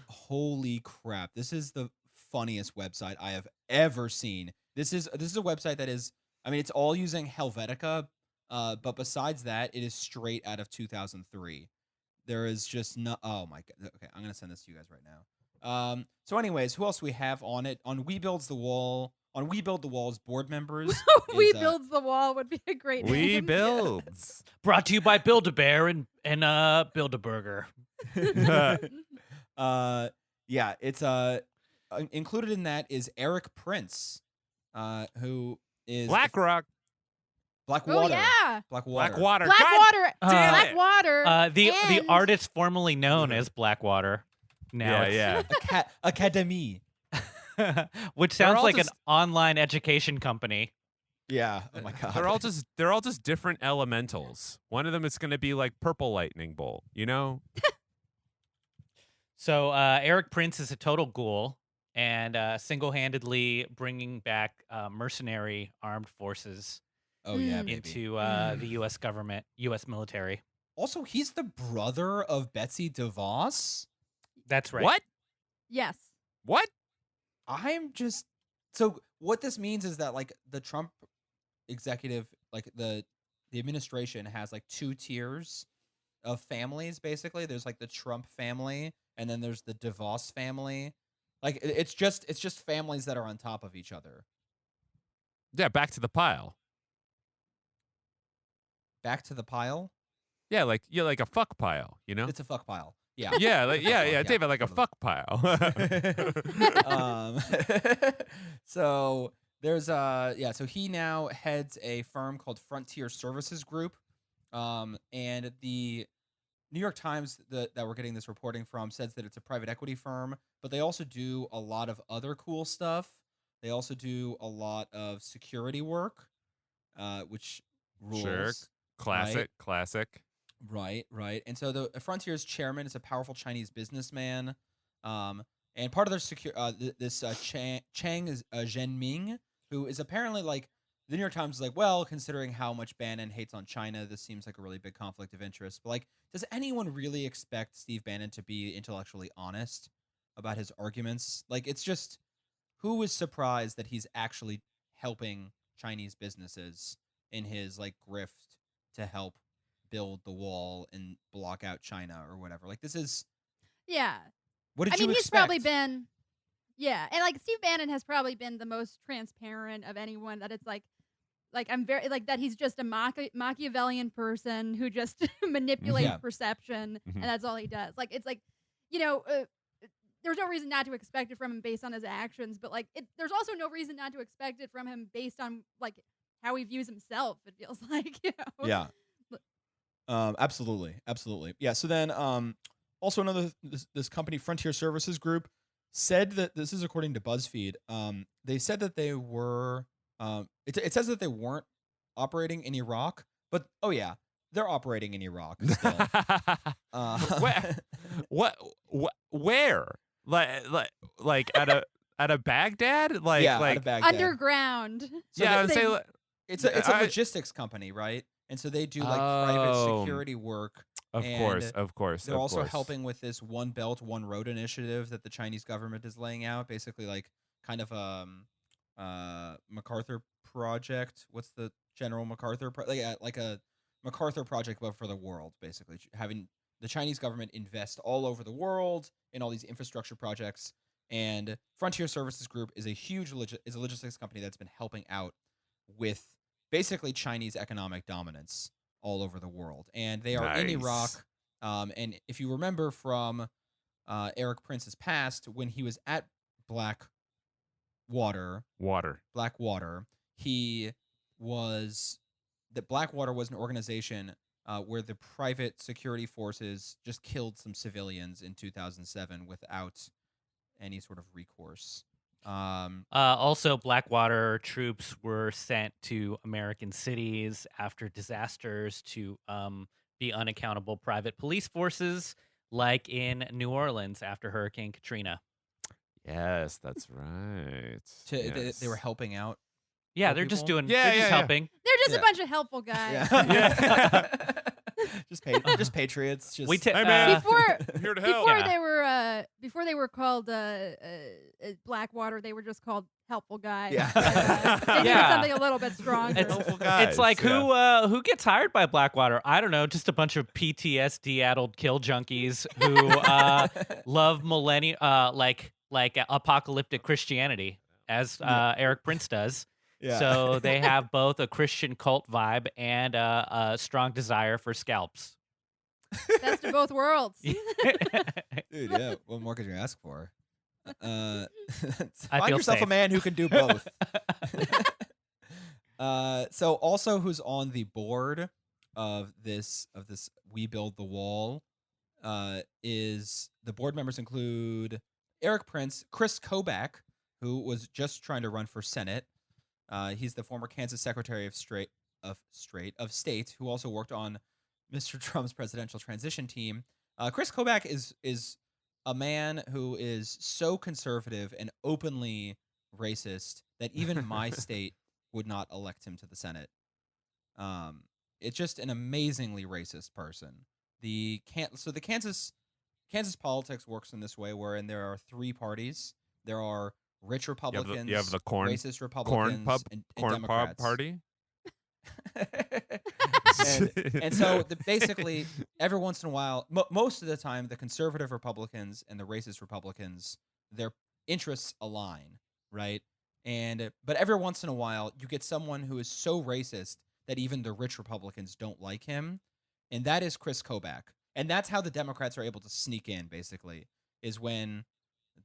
Holy crap! This is the funniest website I have ever seen. This is a website that is, I mean, it's all using Helvetica, but besides that, it is straight out of 2003. There is just no. Oh my god! Okay, I'm gonna send this to you guys right now. So, anyways, who else we have on it? On We Builds the Wall. On We Build the Wall's board members. We is, Builds the Wall would be a great We name. builds. Brought to you by Build-A-Bear and Build-A-Burger. Yeah, it's included in that is Eric Prince, who is BlackRock. Blackwater. Oh yeah, Blackwater. Blackwater. Blackwater. damn it. Blackwater. The and- artist formerly known as Blackwater. Now Yeah, it's- yeah. Academy. which They're sounds all like just- an online education company. Yeah. Oh my god. They're all just different elementals. One of them is going to be like Purple Lightning Bolt, you know? So Eric Prince is a total ghoul and single-handedly bringing back mercenary armed forces Oh yeah, Mm. baby. into the U.S. government, U.S. military. Also, he's the brother of Betsy DeVos. That's right. What? Yes. What? I'm just so what this means is that like the Trump executive, like the administration has like two tiers of families basically. There's like the Trump family and then there's the DeVos family. Like it's just families that are on top of each other. Yeah, back to the pile. Back to the pile. Yeah, like a fuck pile, you know? It's a fuck pile. Yeah. Yeah, yeah, Yeah, David, like a totally. fuck pile. So there's so he now heads a firm called Frontier Services Group, and the New York Times that we're getting this reporting from says that it's a private equity firm, but they also do a lot of other cool stuff. They also do a lot of security work, which rules. Sure. Classic. Right. And so the Frontier's chairman is a powerful Chinese businessman, and part of their Chang is Zhenming, who is apparently like the New York Times is like, well, considering how much Bannon hates on China, this seems like a really big conflict of interest. But like, does anyone really expect Steve Bannon to be intellectually honest about his arguments? Like, it's just who is surprised that he's actually helping Chinese businesses in his like grift to help build the wall and block out China or whatever. Like this is Yeah. what did I mean, you he's expect? probably been. Yeah, and like Steve Bannon has probably been the most transparent of anyone. That it's like I'm very like that. He's just a Machiavellian person who just manipulates Yeah. perception, Mhm. and that's all he does. Like it's like, there's no reason not to expect it from him based on his actions, but like there's also no reason not to expect it from him based on like how he views himself. It feels like Yeah. Absolutely. Yeah. So then, also another this company Frontier Services Group said that this is according to BuzzFeed. They said that they were. It says that they weren't operating in Iraq, but oh yeah, they're operating in Iraq still. Where? Where? Like at a out of Baghdad? Like, yeah, like out of Baghdad. Underground. So yeah, I they- would say like, It's a I- logistics company, right? And so they do like private Oh. security work. of and course, of course. They're of also course. helping with this One Belt, One Road initiative that the Chinese government is laying out. Basically, like kind of MacArthur project. What's the General MacArthur? Like a MacArthur project, but for the world. Basically, having the Chinese government invest all over the world in all these infrastructure projects. And Frontier Services Group is a huge is a logistics company that's been helping out with basically Chinese economic dominance all over the world. And they are in Iraq. Nice. And if you remember from Eric Prince's past, when he was at Blackwater, Water. Blackwater was an organization where the private security forces just killed some civilians in 2007 without any sort of recourse. Also, Blackwater troops were sent to American cities after disasters to be unaccountable private police forces, like in New Orleans after Hurricane Katrina. Yes, that's right. They were helping out. Yeah, Poor they're just people? doing. Yeah, they're yeah, just yeah. helping. They're just Yeah. a bunch of helpful guys. Yeah. just patriots. Just We Hey, man. Before Here to help. before they were called Blackwater, they were just called helpful guys. Yeah. But, they needed Yeah. something a little bit stronger. Helpful guys. It's like yeah. who gets hired by Blackwater? I don't know, just a bunch of PTSD-addled kill junkies who love like apocalyptic Christianity, as Eric Prince does. Yeah. So they have both a Christian cult vibe and a strong desire for scalps. Best of both worlds. Dude, yeah. What more could you ask for? I Find feel yourself a safe. man who can do both. So also who's on the board of this We Build the Wall is the board members include Eric Prince, Chris Kobach, who was just trying to run for Senate. He's the former Kansas Secretary of State, who also worked on Mr. Trump's presidential transition team. Chris Kobach is a man who is so conservative and openly racist that even my state would not elect him to the Senate. It's just an amazingly racist person. The Kansas politics works in this way, wherein there are three parties. There are rich Republicans, you have the corn racist Republicans, and corn Democrats. party. and so basically every once in a while, most of the time, the conservative Republicans and the racist Republicans, their interests align, right? But every once in a while, you get someone who is so racist that even the rich Republicans don't like him, and that is Chris Kobach. And that's how the Democrats are able to sneak in, basically, is when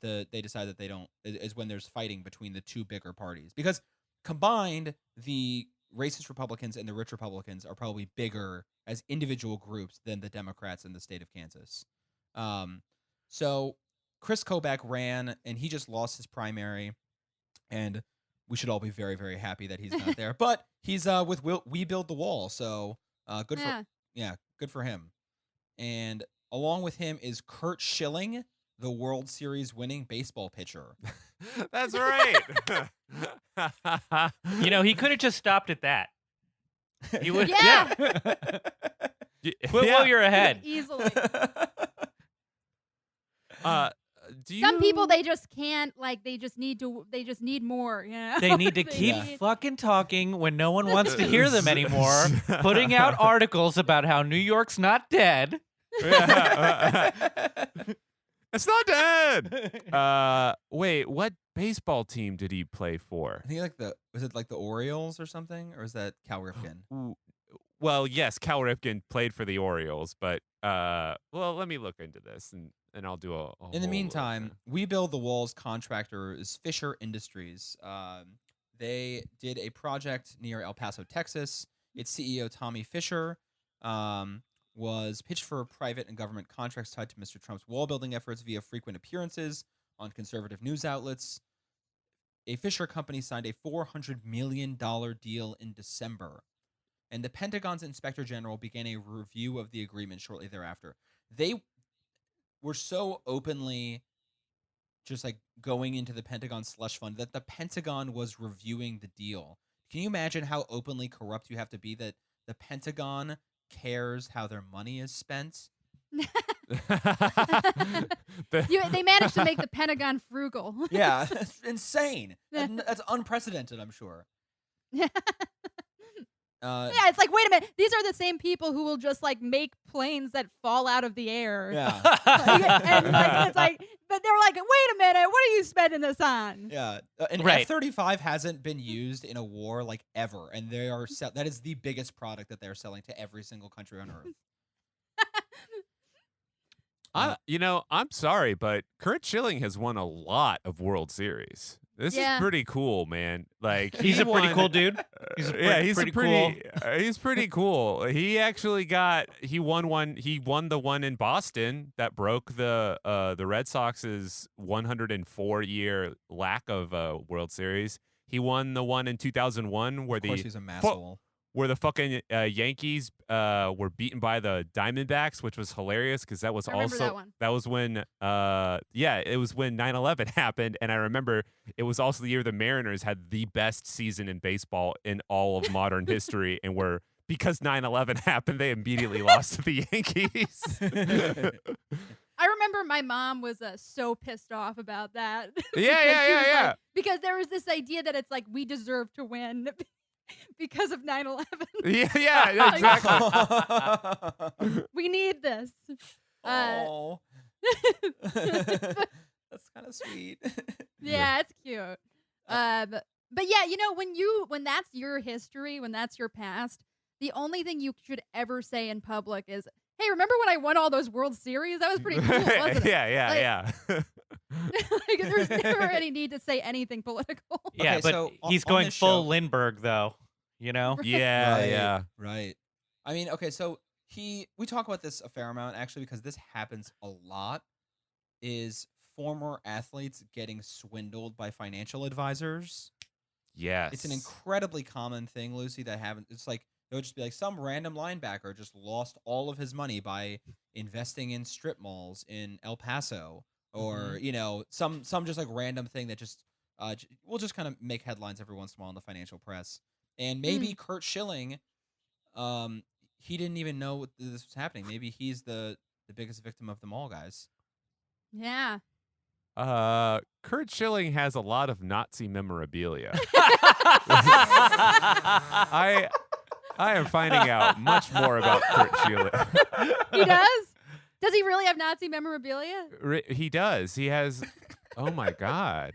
they decide that they don't, is when there's fighting between the two bigger parties. Because combined, the racist Republicans and the rich Republicans are probably bigger as individual groups than the Democrats in the state of Kansas. So Chris Kobach ran, and he just lost his primary, and we should all be very, very happy that he's not there. But he's with We Build the Wall, so good for him. And along with him is Kurt Schilling, the World Series winning baseball pitcher. That's right. He could have just stopped at that. He would. Yeah. Quit while you're ahead. Easily. Some people they just can't, like, they just need more, you know? They need to keep need- fucking talking when no one wants to hear them anymore, putting out articles about how New York's not dead. It's not dead. Wait, what baseball team did he play for? I think was it the Orioles or something, or is that Cal Ripken? Ooh, well, yes, Cal Ripken played for the Orioles, but well, let me look into this and I'll do a In the whole, meantime, We Build the Wall's contractor is Fisher Industries. They did a project near El Paso, Texas. Its CEO, Tommy Fisher, was pitched for private and government contracts tied to Mr. Trump's wall-building efforts via frequent appearances on conservative news outlets. A Fisher company signed a $400 million deal in December, and the Pentagon's Inspector General began a review of the agreement shortly thereafter. They were so openly just like going into the Pentagon slush fund, that the Pentagon was reviewing the deal. Can you imagine how openly corrupt you have to be that the Pentagon cares how their money is spent? They managed to make the Pentagon frugal. Yeah, that's insane. That's unprecedented, I'm sure. Yeah, it's like, wait a minute. These are the same people who will just like make planes that fall out of the air. Yeah. And like, it's like, but they're like, wait a minute, what are you spending this on? Yeah. An Right. F-35 hasn't been used in a war like ever, and they are that is the biggest product that they're selling to every single country on earth. I'm sorry, but Kurt Schilling has won a lot of World Series. This is pretty cool, man. Like He's a pretty cool dude. He's pretty cool. He's pretty cool. He actually he won the one in Boston that broke the Red Sox's 104-year lack of World Series. He won the one in 2001 where Of course, he's a masshole. where the fucking Yankees were beaten by the Diamondbacks, which was hilarious because that was I remember also that one. that was when it was when 9/11 happened, and I remember it was also the year the Mariners had the best season in baseball in all of modern history, and because 9/11 happened, they immediately lost to the Yankees. I remember my mom was so pissed off about that. Yeah. Like, because there was this idea that it's like we deserve to win because of 9/11. Yeah, exactly. We need this. Oh, that's kind of sweet. Yeah, it's cute. But yeah, when that's your history, when that's your past, the only thing you should ever say in public is, "Hey, remember when I won all those World Series? That was pretty cool, wasn't it?" Yeah. Like, there's never any need to say anything political. Yeah, Okay, but so he's on going this full show- Lindbergh, though. You know? Yeah. Right. I mean, okay, so we talk about this a fair amount actually because this happens a lot. Is former athletes getting swindled by financial advisors? Yes. It's an incredibly common thing, Lucy, that haven't. It's like it'll just be like some random linebacker just lost all of his money by investing in strip malls in El Paso, or some just like random thing that just will just kind of make headlines every once in a while in the financial press. And maybe Kurt Schilling, he didn't even know this was happening. Maybe he's the biggest victim of them all, guys. Yeah. Kurt Schilling has a lot of Nazi memorabilia. I am finding out much more about Kurt Schilling. He does? Does he really have Nazi memorabilia? He does. He has. Oh my God.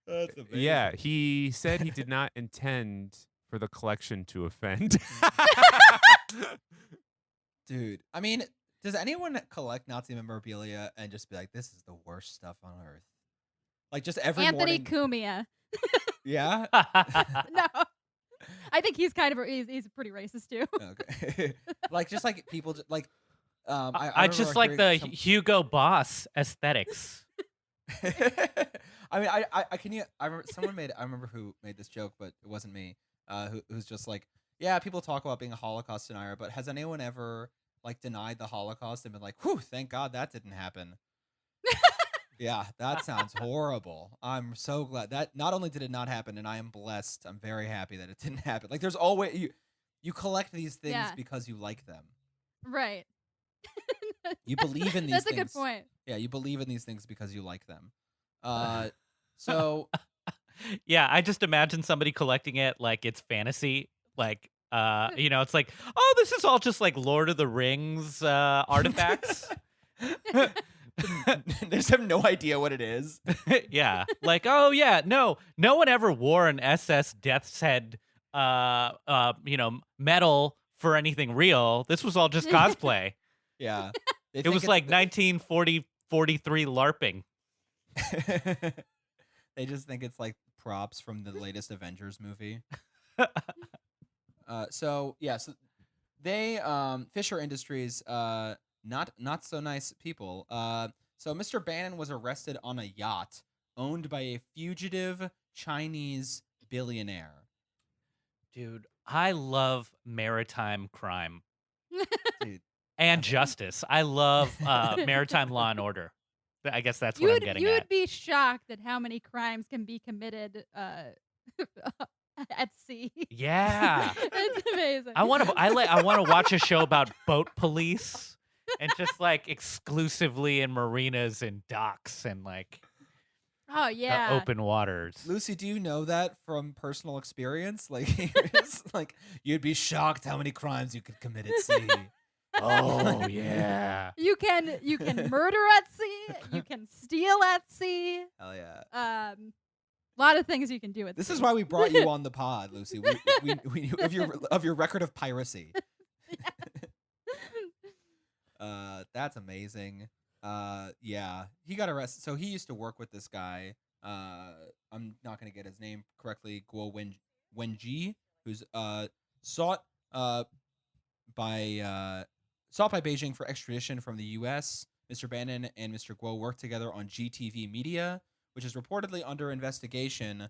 That's amazing. Yeah, he said he did not intend for the collection to offend. Dude. I mean, does anyone collect Nazi memorabilia and just be like, this is the worst stuff on earth? Like just every Anthony morning. Cumia. Yeah? No. I think he's kind of he's pretty racist too. Okay. Like just like people like I remember just like hearing the Hugo Boss aesthetics. I mean, I can you. I remember someone made. I remember who made this joke, but it wasn't me. Who's just like, yeah, people talk about being a Holocaust denier, but has anyone ever like denied the Holocaust and been like, whew, thank God that didn't happen? Yeah, that sounds horrible. I'm so glad that not only did it not happen, and I am blessed. I'm very happy that it didn't happen. Like, there's always you collect these things because you like them. Right. You believe in these That's things. a good point. Yeah, you believe in these things because you like them. So Yeah, I just imagine somebody collecting it like it's fantasy. Like, it's like, oh, this is all just like Lord of the Rings artifacts. they just have no idea what it is. Yeah. Like, oh, yeah, no one ever wore an SS Death's Head, medal for anything real. This was all just cosplay. Yeah. It was like 1943 LARPing. They just think it's like props from the latest Avengers movie. So they Fisher Industries, not so nice people. So Mr. Bannon was arrested on a yacht owned by a fugitive Chinese billionaire. Dude, I love maritime crime. Dude. And justice. I love maritime law and order. I guess that's what I'm getting you at. would be shocked at how many crimes can be committed at sea. Yeah. It's amazing. I want to watch a show about boat police and just like exclusively in marinas and docks and like Oh the yeah. open waters. Lucy, do you know that from personal experience? Like, it's like you'd be shocked how many crimes you could commit at sea. Oh yeah. You can murder at sea. You can steal at sea. Hell yeah. A lot of things you can do at This sea. is why we brought you on the pod, Lucy. We knew of your record of piracy. That's amazing. Yeah, he got arrested. So he used to work with this guy. I'm not gonna get his name correctly. Guo Wenji, who's sought by Beijing for extradition from the U.S. Mr. Bannon and Mr. Guo worked together on GTV Media, which is reportedly under investigation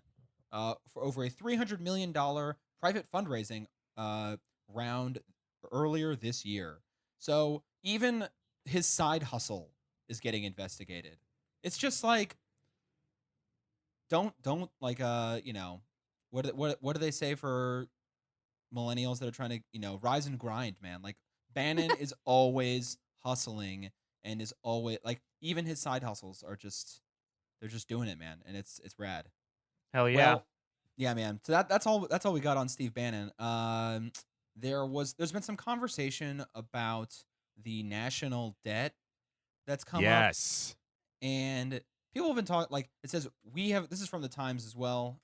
for over a $300 million private fundraising round earlier this year. So even his side hustle is getting investigated. It's just like, don't like what do they say for millennials that are trying to rise and grind, man? Like Bannon is always hustling and is always like, even his side hustles are just, they're just doing it, man, and it's rad. Hell yeah. Well, yeah, man. So that's all we got on Steve Bannon. There's been some conversation about the national debt that's come up. Yes. And people have been talking, like, it says this is from the Times as well.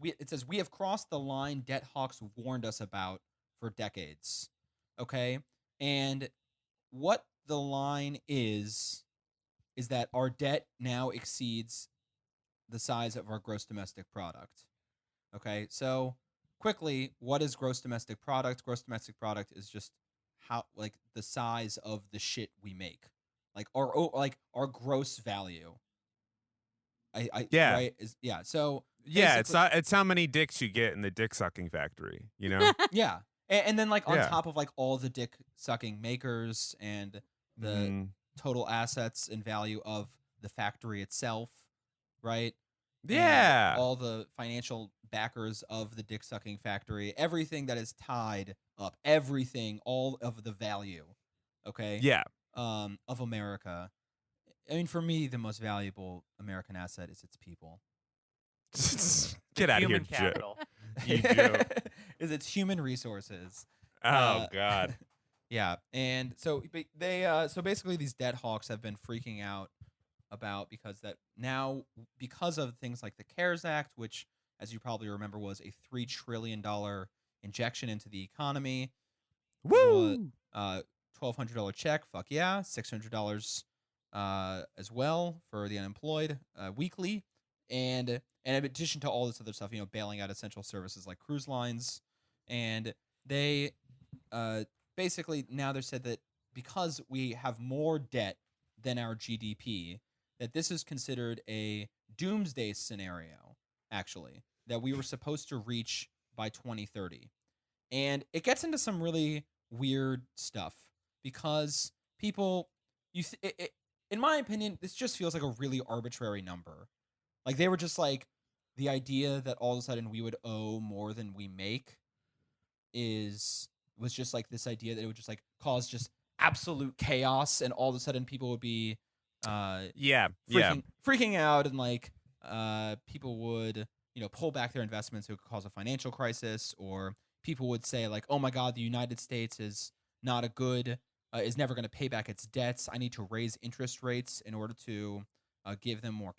It says we have crossed the line debt hawks warned us about for decades. Okay? And what the line is that our debt now exceeds the size of our gross domestic product. Okay? So, quickly, what is gross domestic product? Gross domestic product is just how, like, the size of the shit we make. Like our gross value. Yeah. Right? So Yeah, it's how many dicks you get in the dick sucking factory, you know? yeah. And then, like, on Yeah. top of, like, all the dick sucking makers and the total assets and value of the factory itself, right? Yeah. And all the financial backers of the dick sucking factory, everything that is tied up, all of the value, okay? Yeah. Of America. I mean, for me, the most valuable American asset is its people. Get out of here, Human Joe. capital. You Joe. Is its human resources. Oh God. Yeah, and so so basically these debt hawks have been freaking out about because of things like the CARES Act, which, as you probably remember, was a $3 trillion injection into the economy. Woo! $1,200 check, fuck yeah, $600 as well for the unemployed weekly, and in addition to all this other stuff, bailing out essential services like cruise lines, and they basically now they're said that because we have more debt than our GDP, that this is considered a doomsday scenario, actually, that we were supposed to reach by 2030. And it gets into some really weird stuff because people, in my opinion, this just feels like a really arbitrary number. Like, they were just like, the idea that all of a sudden we would owe more than we make was just like this idea that it would just like cause just absolute chaos, and all of a sudden people would be freaking out, and like people would pull back their investments. It would cause a financial crisis, or people would say like, oh my God, the United States is not is never going to pay back its debts. I need to raise interest rates in order to give them more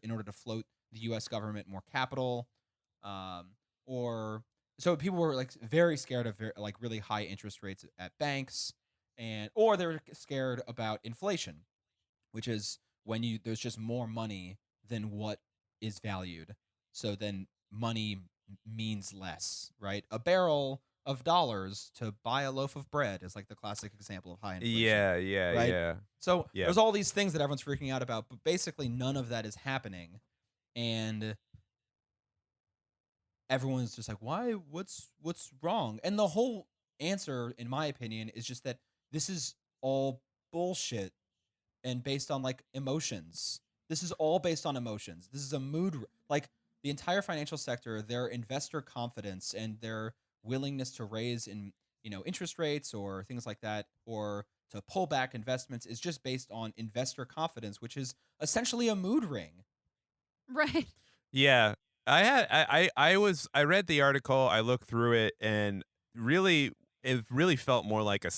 in order to float the U.S. government more capital, so people were like very scared of like really high interest rates at banks, or they were scared about inflation, which is when there's just more money than what is valued. So then money means less, right? A barrel of dollars to buy a loaf of bread is like the classic example of high inflation. Yeah, right? yeah. So there's all these things that everyone's freaking out about, but basically none of that is happening. And everyone's just like, why? What's wrong? And the whole answer, in my opinion, is just that this is all bullshit. and based on like emotions. This is all based on emotions. This is a mood. Like the entire financial sector, their investor confidence and their willingness to raise in interest rates or things like that, or to pull back investments, is just based on investor confidence, which is essentially a mood ring. Right. Yeah, I read the article, I looked through it, and really, it really felt more like a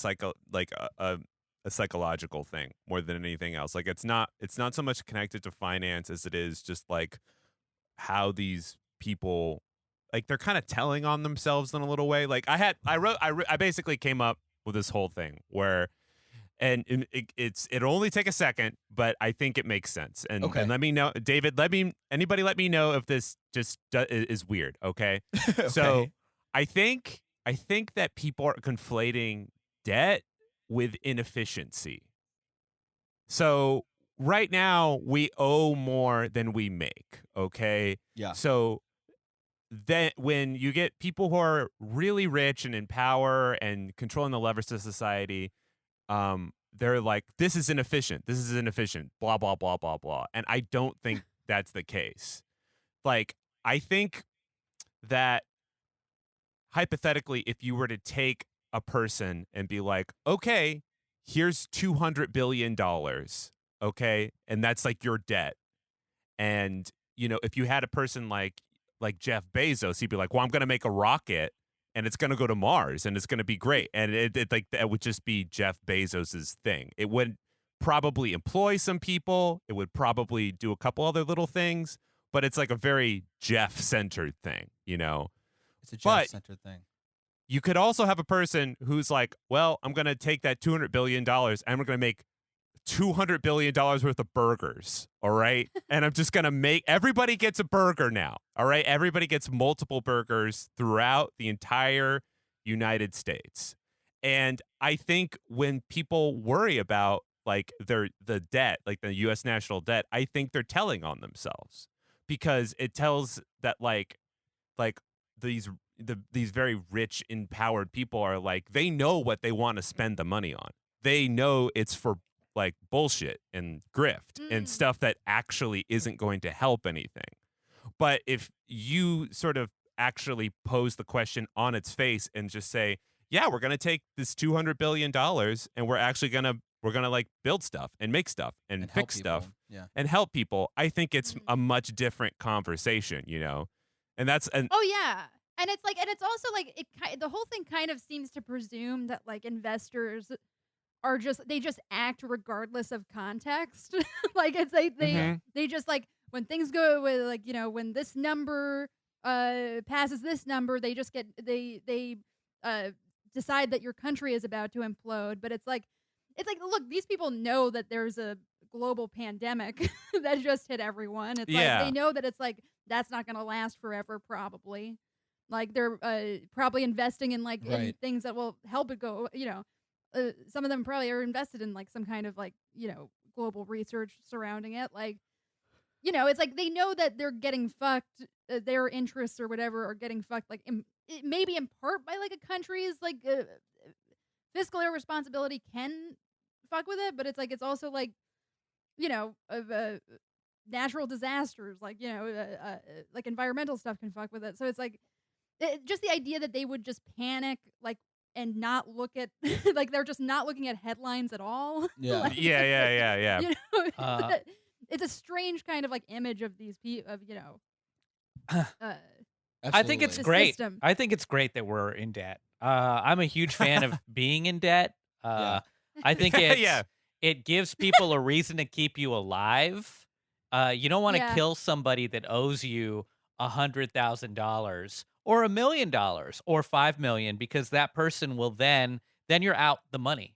psychological thing more than anything else. Like it's not so much connected to finance as it is just like how these people, like, they're kind of telling on themselves in a little way. Like I basically came up with this whole thing where, and it'll only take a second, but I think it makes sense. Okay. And let me know, David. Anybody let me know if this just is weird. Okay. Okay. So I think that people are conflating debt with inefficiency. So right now we owe more than we make. Okay. Yeah. So then when you get people who are really rich and in power and controlling the levers to society, they're like, this is inefficient, blah blah blah blah blah. And I don't think that's the case. Like, I think that hypothetically, if you were to take a person and be like, okay, here's $200 billion, okay, and that's like your debt. And if you had a person like Jeff Bezos, he'd be like, well, I'm going to make a rocket and it's going to go to Mars and it's going to be great. And it would just be Jeff Bezos's thing. It would probably employ some people. It would probably do a couple other little things, but it's like a very Jeff-centered thing, It's a Jeff-centered thing. You could also have a person who's like, well, I'm going to take that $200 billion and I'm going to make $200 billion worth of burgers. All right. And I'm just going to make, everybody gets a burger now. All right. Everybody gets multiple burgers throughout the entire United States. And I think when people worry about like the debt, like the U.S. national debt, I think they're telling on themselves, because it tells that like these very rich, empowered people are like, they know what they want to spend the money on. They know it's for like bullshit and grift and stuff that actually isn't going to help anything. But if you sort of actually pose the question on its face and just say, yeah, we're going to take this $200 billion and we're actually going to like build stuff and make stuff and fix stuff and help people, I think it's a much different conversation, and that's oh yeah. And it's like, and it's also like the whole thing kind of seems to presume that like investors are they just act regardless of context. Like it's like they just like, when things go with like, when this number passes this number, they just get they decide that your country is about to implode. But it's like look, these people know that there's a global pandemic that just hit everyone. It's like they know that it's like that's not going to last forever probably. Like they're probably investing in like in things that will help it go, some of them probably are invested in like some kind of like, global research surrounding it. Like, it's like they know that they're getting fucked. Their interests or whatever are getting fucked. Like maybe in part by like a country's like fiscal irresponsibility can fuck with it, but it's like it's also like, natural disasters, like like environmental stuff can fuck with it. So it's like just the idea that they would just panic like and not look at like they're just not looking at headlines at all. Yeah. Like, Yeah. It's a strange kind of like image of these people of I think it's great. system. I think it's great that we're in debt. I'm a huge fan of being in debt. I think it gives people a reason to keep you alive. You don't want to kill somebody that owes you $100,000 or $1 million or $5 million, because that person will then you're out the money.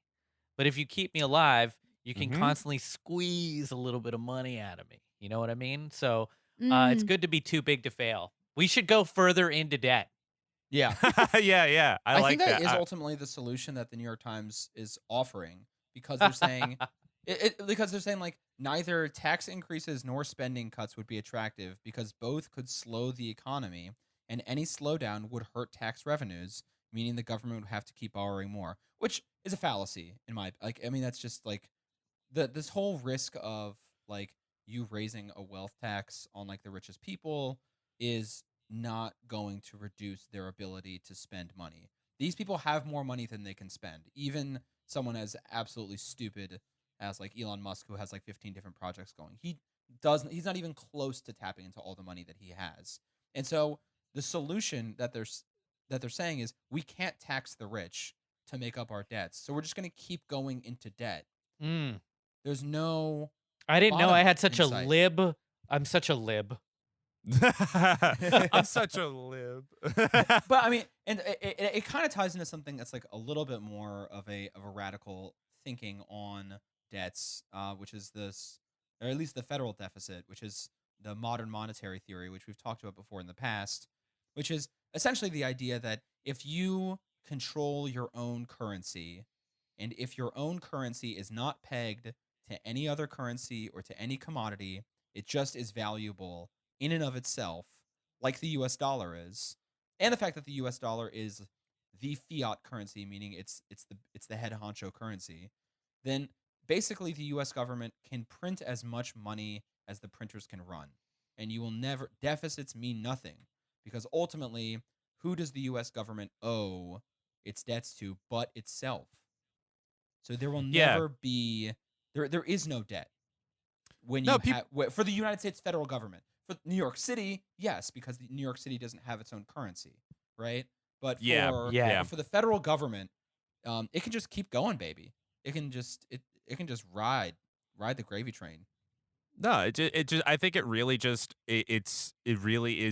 But if you keep me alive, you can constantly squeeze a little bit of money out of me. You know what I mean? So it's good to be too big to fail. We should go further into debt. Yeah. Yeah. I like think that is ultimately the solution that the New York Times is offering, because they're saying because they're saying like neither tax increases nor spending cuts would be attractive, because both could slow the economy, and any slowdown would hurt tax revenues, meaning the government would have to keep borrowing more, which is a fallacy in my that's just like this whole risk of like you raising a wealth tax on like the richest people is not going to reduce their ability to spend money. These people have more money than they can spend. Even someone as absolutely stupid as like Elon Musk, who has like 15 different projects going, he's not even close to tapping into all the money that he has. And so the solution that they're saying is we can't tax the rich to make up our debts. So we're just going to keep going into debt. Mm. There's no I didn't know I bottom had such a in sight. lib. I'm such a lib. I'm such a lib. But I mean, and it kind of ties into something that's like a little bit more of a radical thinking on debts, which is this, or at least the federal deficit, which is the modern monetary theory, which we've talked about before in the past, which is essentially the idea that if you control your own currency, and if your own currency is not pegged to any other currency or to any commodity, it just is valuable in and of itself, like the US dollar is, and the fact that the US dollar is the fiat currency, meaning it's the head honcho currency, then basically the US government can print as much money as the printers can run. And you will never, deficits mean nothing, because ultimately, who does the US government owe its debts to but itself? So there will never be, there is no debt when you for the United States federal government. For New York City, yes, because New York City doesn't have its own currency, right? But for the federal government, it can just keep going, baby. It can just ride the gravy train. No, it just I think it really is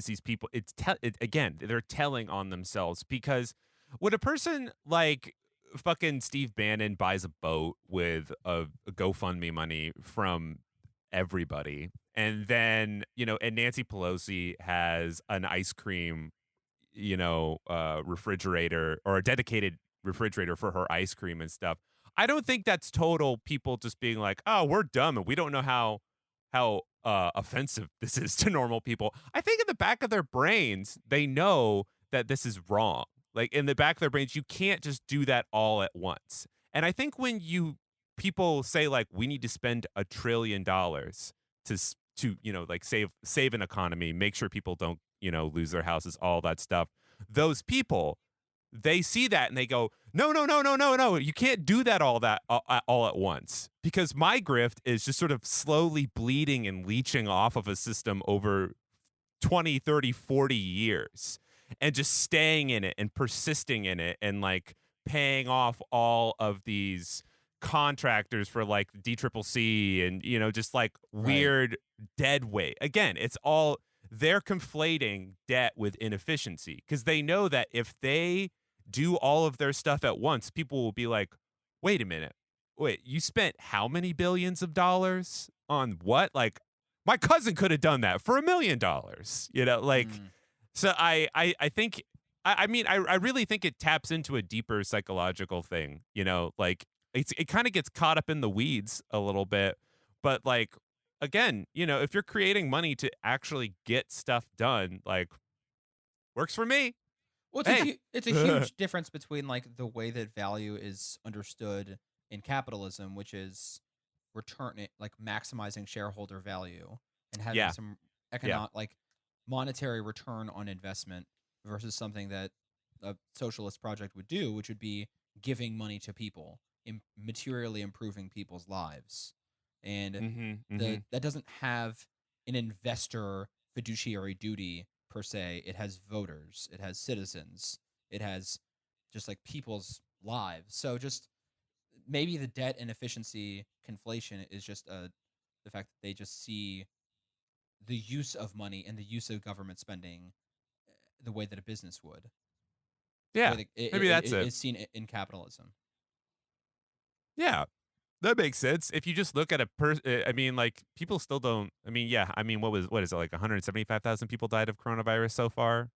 these people. Again, they're telling on themselves, because when a person like fucking Steve Bannon buys a boat with a GoFundMe money from everybody, and then and Nancy Pelosi has an ice cream refrigerator, or a dedicated refrigerator for her ice cream and stuff. I don't think that's total people just being like, oh, we're dumb and we don't know how offensive this is to normal people. I think in the back of their brains, they know that this is wrong. Like, in the back of their brains, you can't just do that all at once. And I think when people say like, we need to spend $1 trillion to like save an economy, make sure people don't lose their houses, all that stuff. Those people, they see that and they go, no, you can't do that all at once, because my grift is just sort of slowly bleeding and leaching off of a system over 20, 30, 40 years, and just staying in it and persisting in it, and like paying off all of these contractors for like DCCC and just like weird dead weight. Again, it's all, they're conflating debt with inefficiency, because they know that if they do all of their stuff at once, people will be like, wait a minute, you spent how many billions of dollars on what? Like, my cousin could have done that for $1 million, So I think, I mean, I really think it taps into a deeper psychological thing, like it kind of gets caught up in the weeds a little bit, but like, again, if you're creating money to actually get stuff done, like, works for me. Well, it's a huge difference between like the way that value is understood in capitalism, which is like maximizing shareholder value and having some like monetary return on investment, versus something that a socialist project would do, which would be giving money to people, materially improving people's lives. And that doesn't have an investor fiduciary duty per se. It has voters, it has citizens, it has just like people's lives. So just maybe the debt and efficiency conflation is just the fact that they just see the use of money and the use of government spending the way that a business would. Yeah, maybe that's it. It's seen in capitalism. Yeah, that makes sense. If you just look at I mean, like, people still don't. I mean, what is it, like 175,000 people died of coronavirus so far?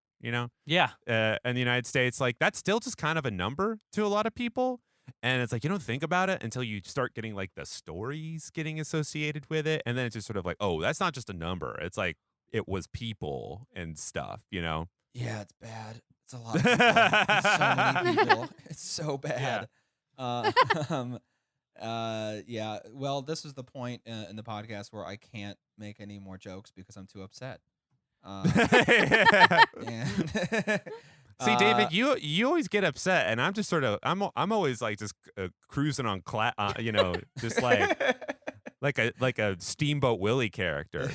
Yeah. In the United States, like, that's still just kind of a number to a lot of people. And it's like, you don't think about it until you start getting like the stories getting associated with it. And then it's just sort of like, oh, that's not just a number. It's like, it was people and stuff, Yeah, it's bad. It's a lot of people. It's so many people. It's so bad. Yeah. Yeah. Well, this is the point in the podcast where I can't make any more jokes because I'm too upset. And See, David, you always get upset, and I'm just sort of I'm always like just cruising on just like a Steamboat Willie character,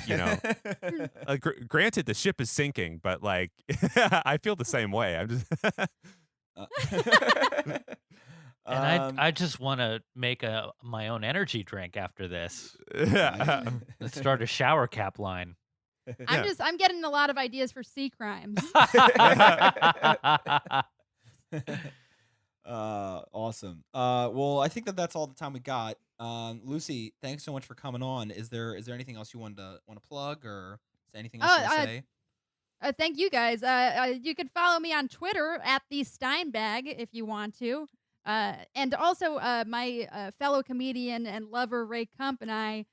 granted, the ship is sinking, but like I feel the same way. I'm just. And I just want to make my own energy drink after this. Let's start a shower cap line. I'm getting a lot of ideas for sea crimes. Awesome. Well, I think that's all the time we got. Lucy, thanks so much for coming on. Is there anything else you want to plug, or is there anything else you want to say? Thank you guys. You can follow me on Twitter at the Steinbag if you want to. And also my fellow comedian and lover Ray Kump and I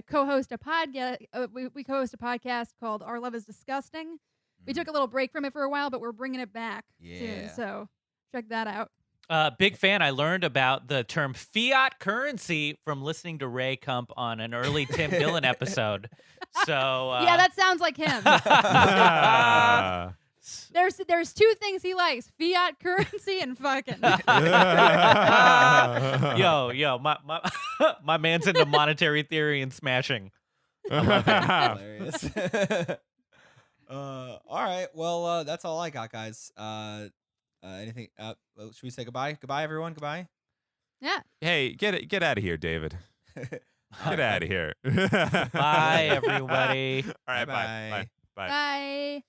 co-host a podcast. We co-host a podcast called Our Love Is Disgusting. We took a little break from it for a while, but we're bringing it back soon. So check that out. Big fan. I learned about the term fiat currency from listening to Ray Kump on an early Tim Dillon episode. So yeah, that sounds like him. There's two things he likes: fiat currency and fucking. Yo, my man's into monetary theory and smashing. I love it. Hilarious. All right. Well, that's all I got, guys. Anything? Should we say goodbye? Goodbye, everyone. Goodbye. Yeah. Hey, get out of here, David. Get out of here. Bye, everybody. All right. Bye. Bye. Bye.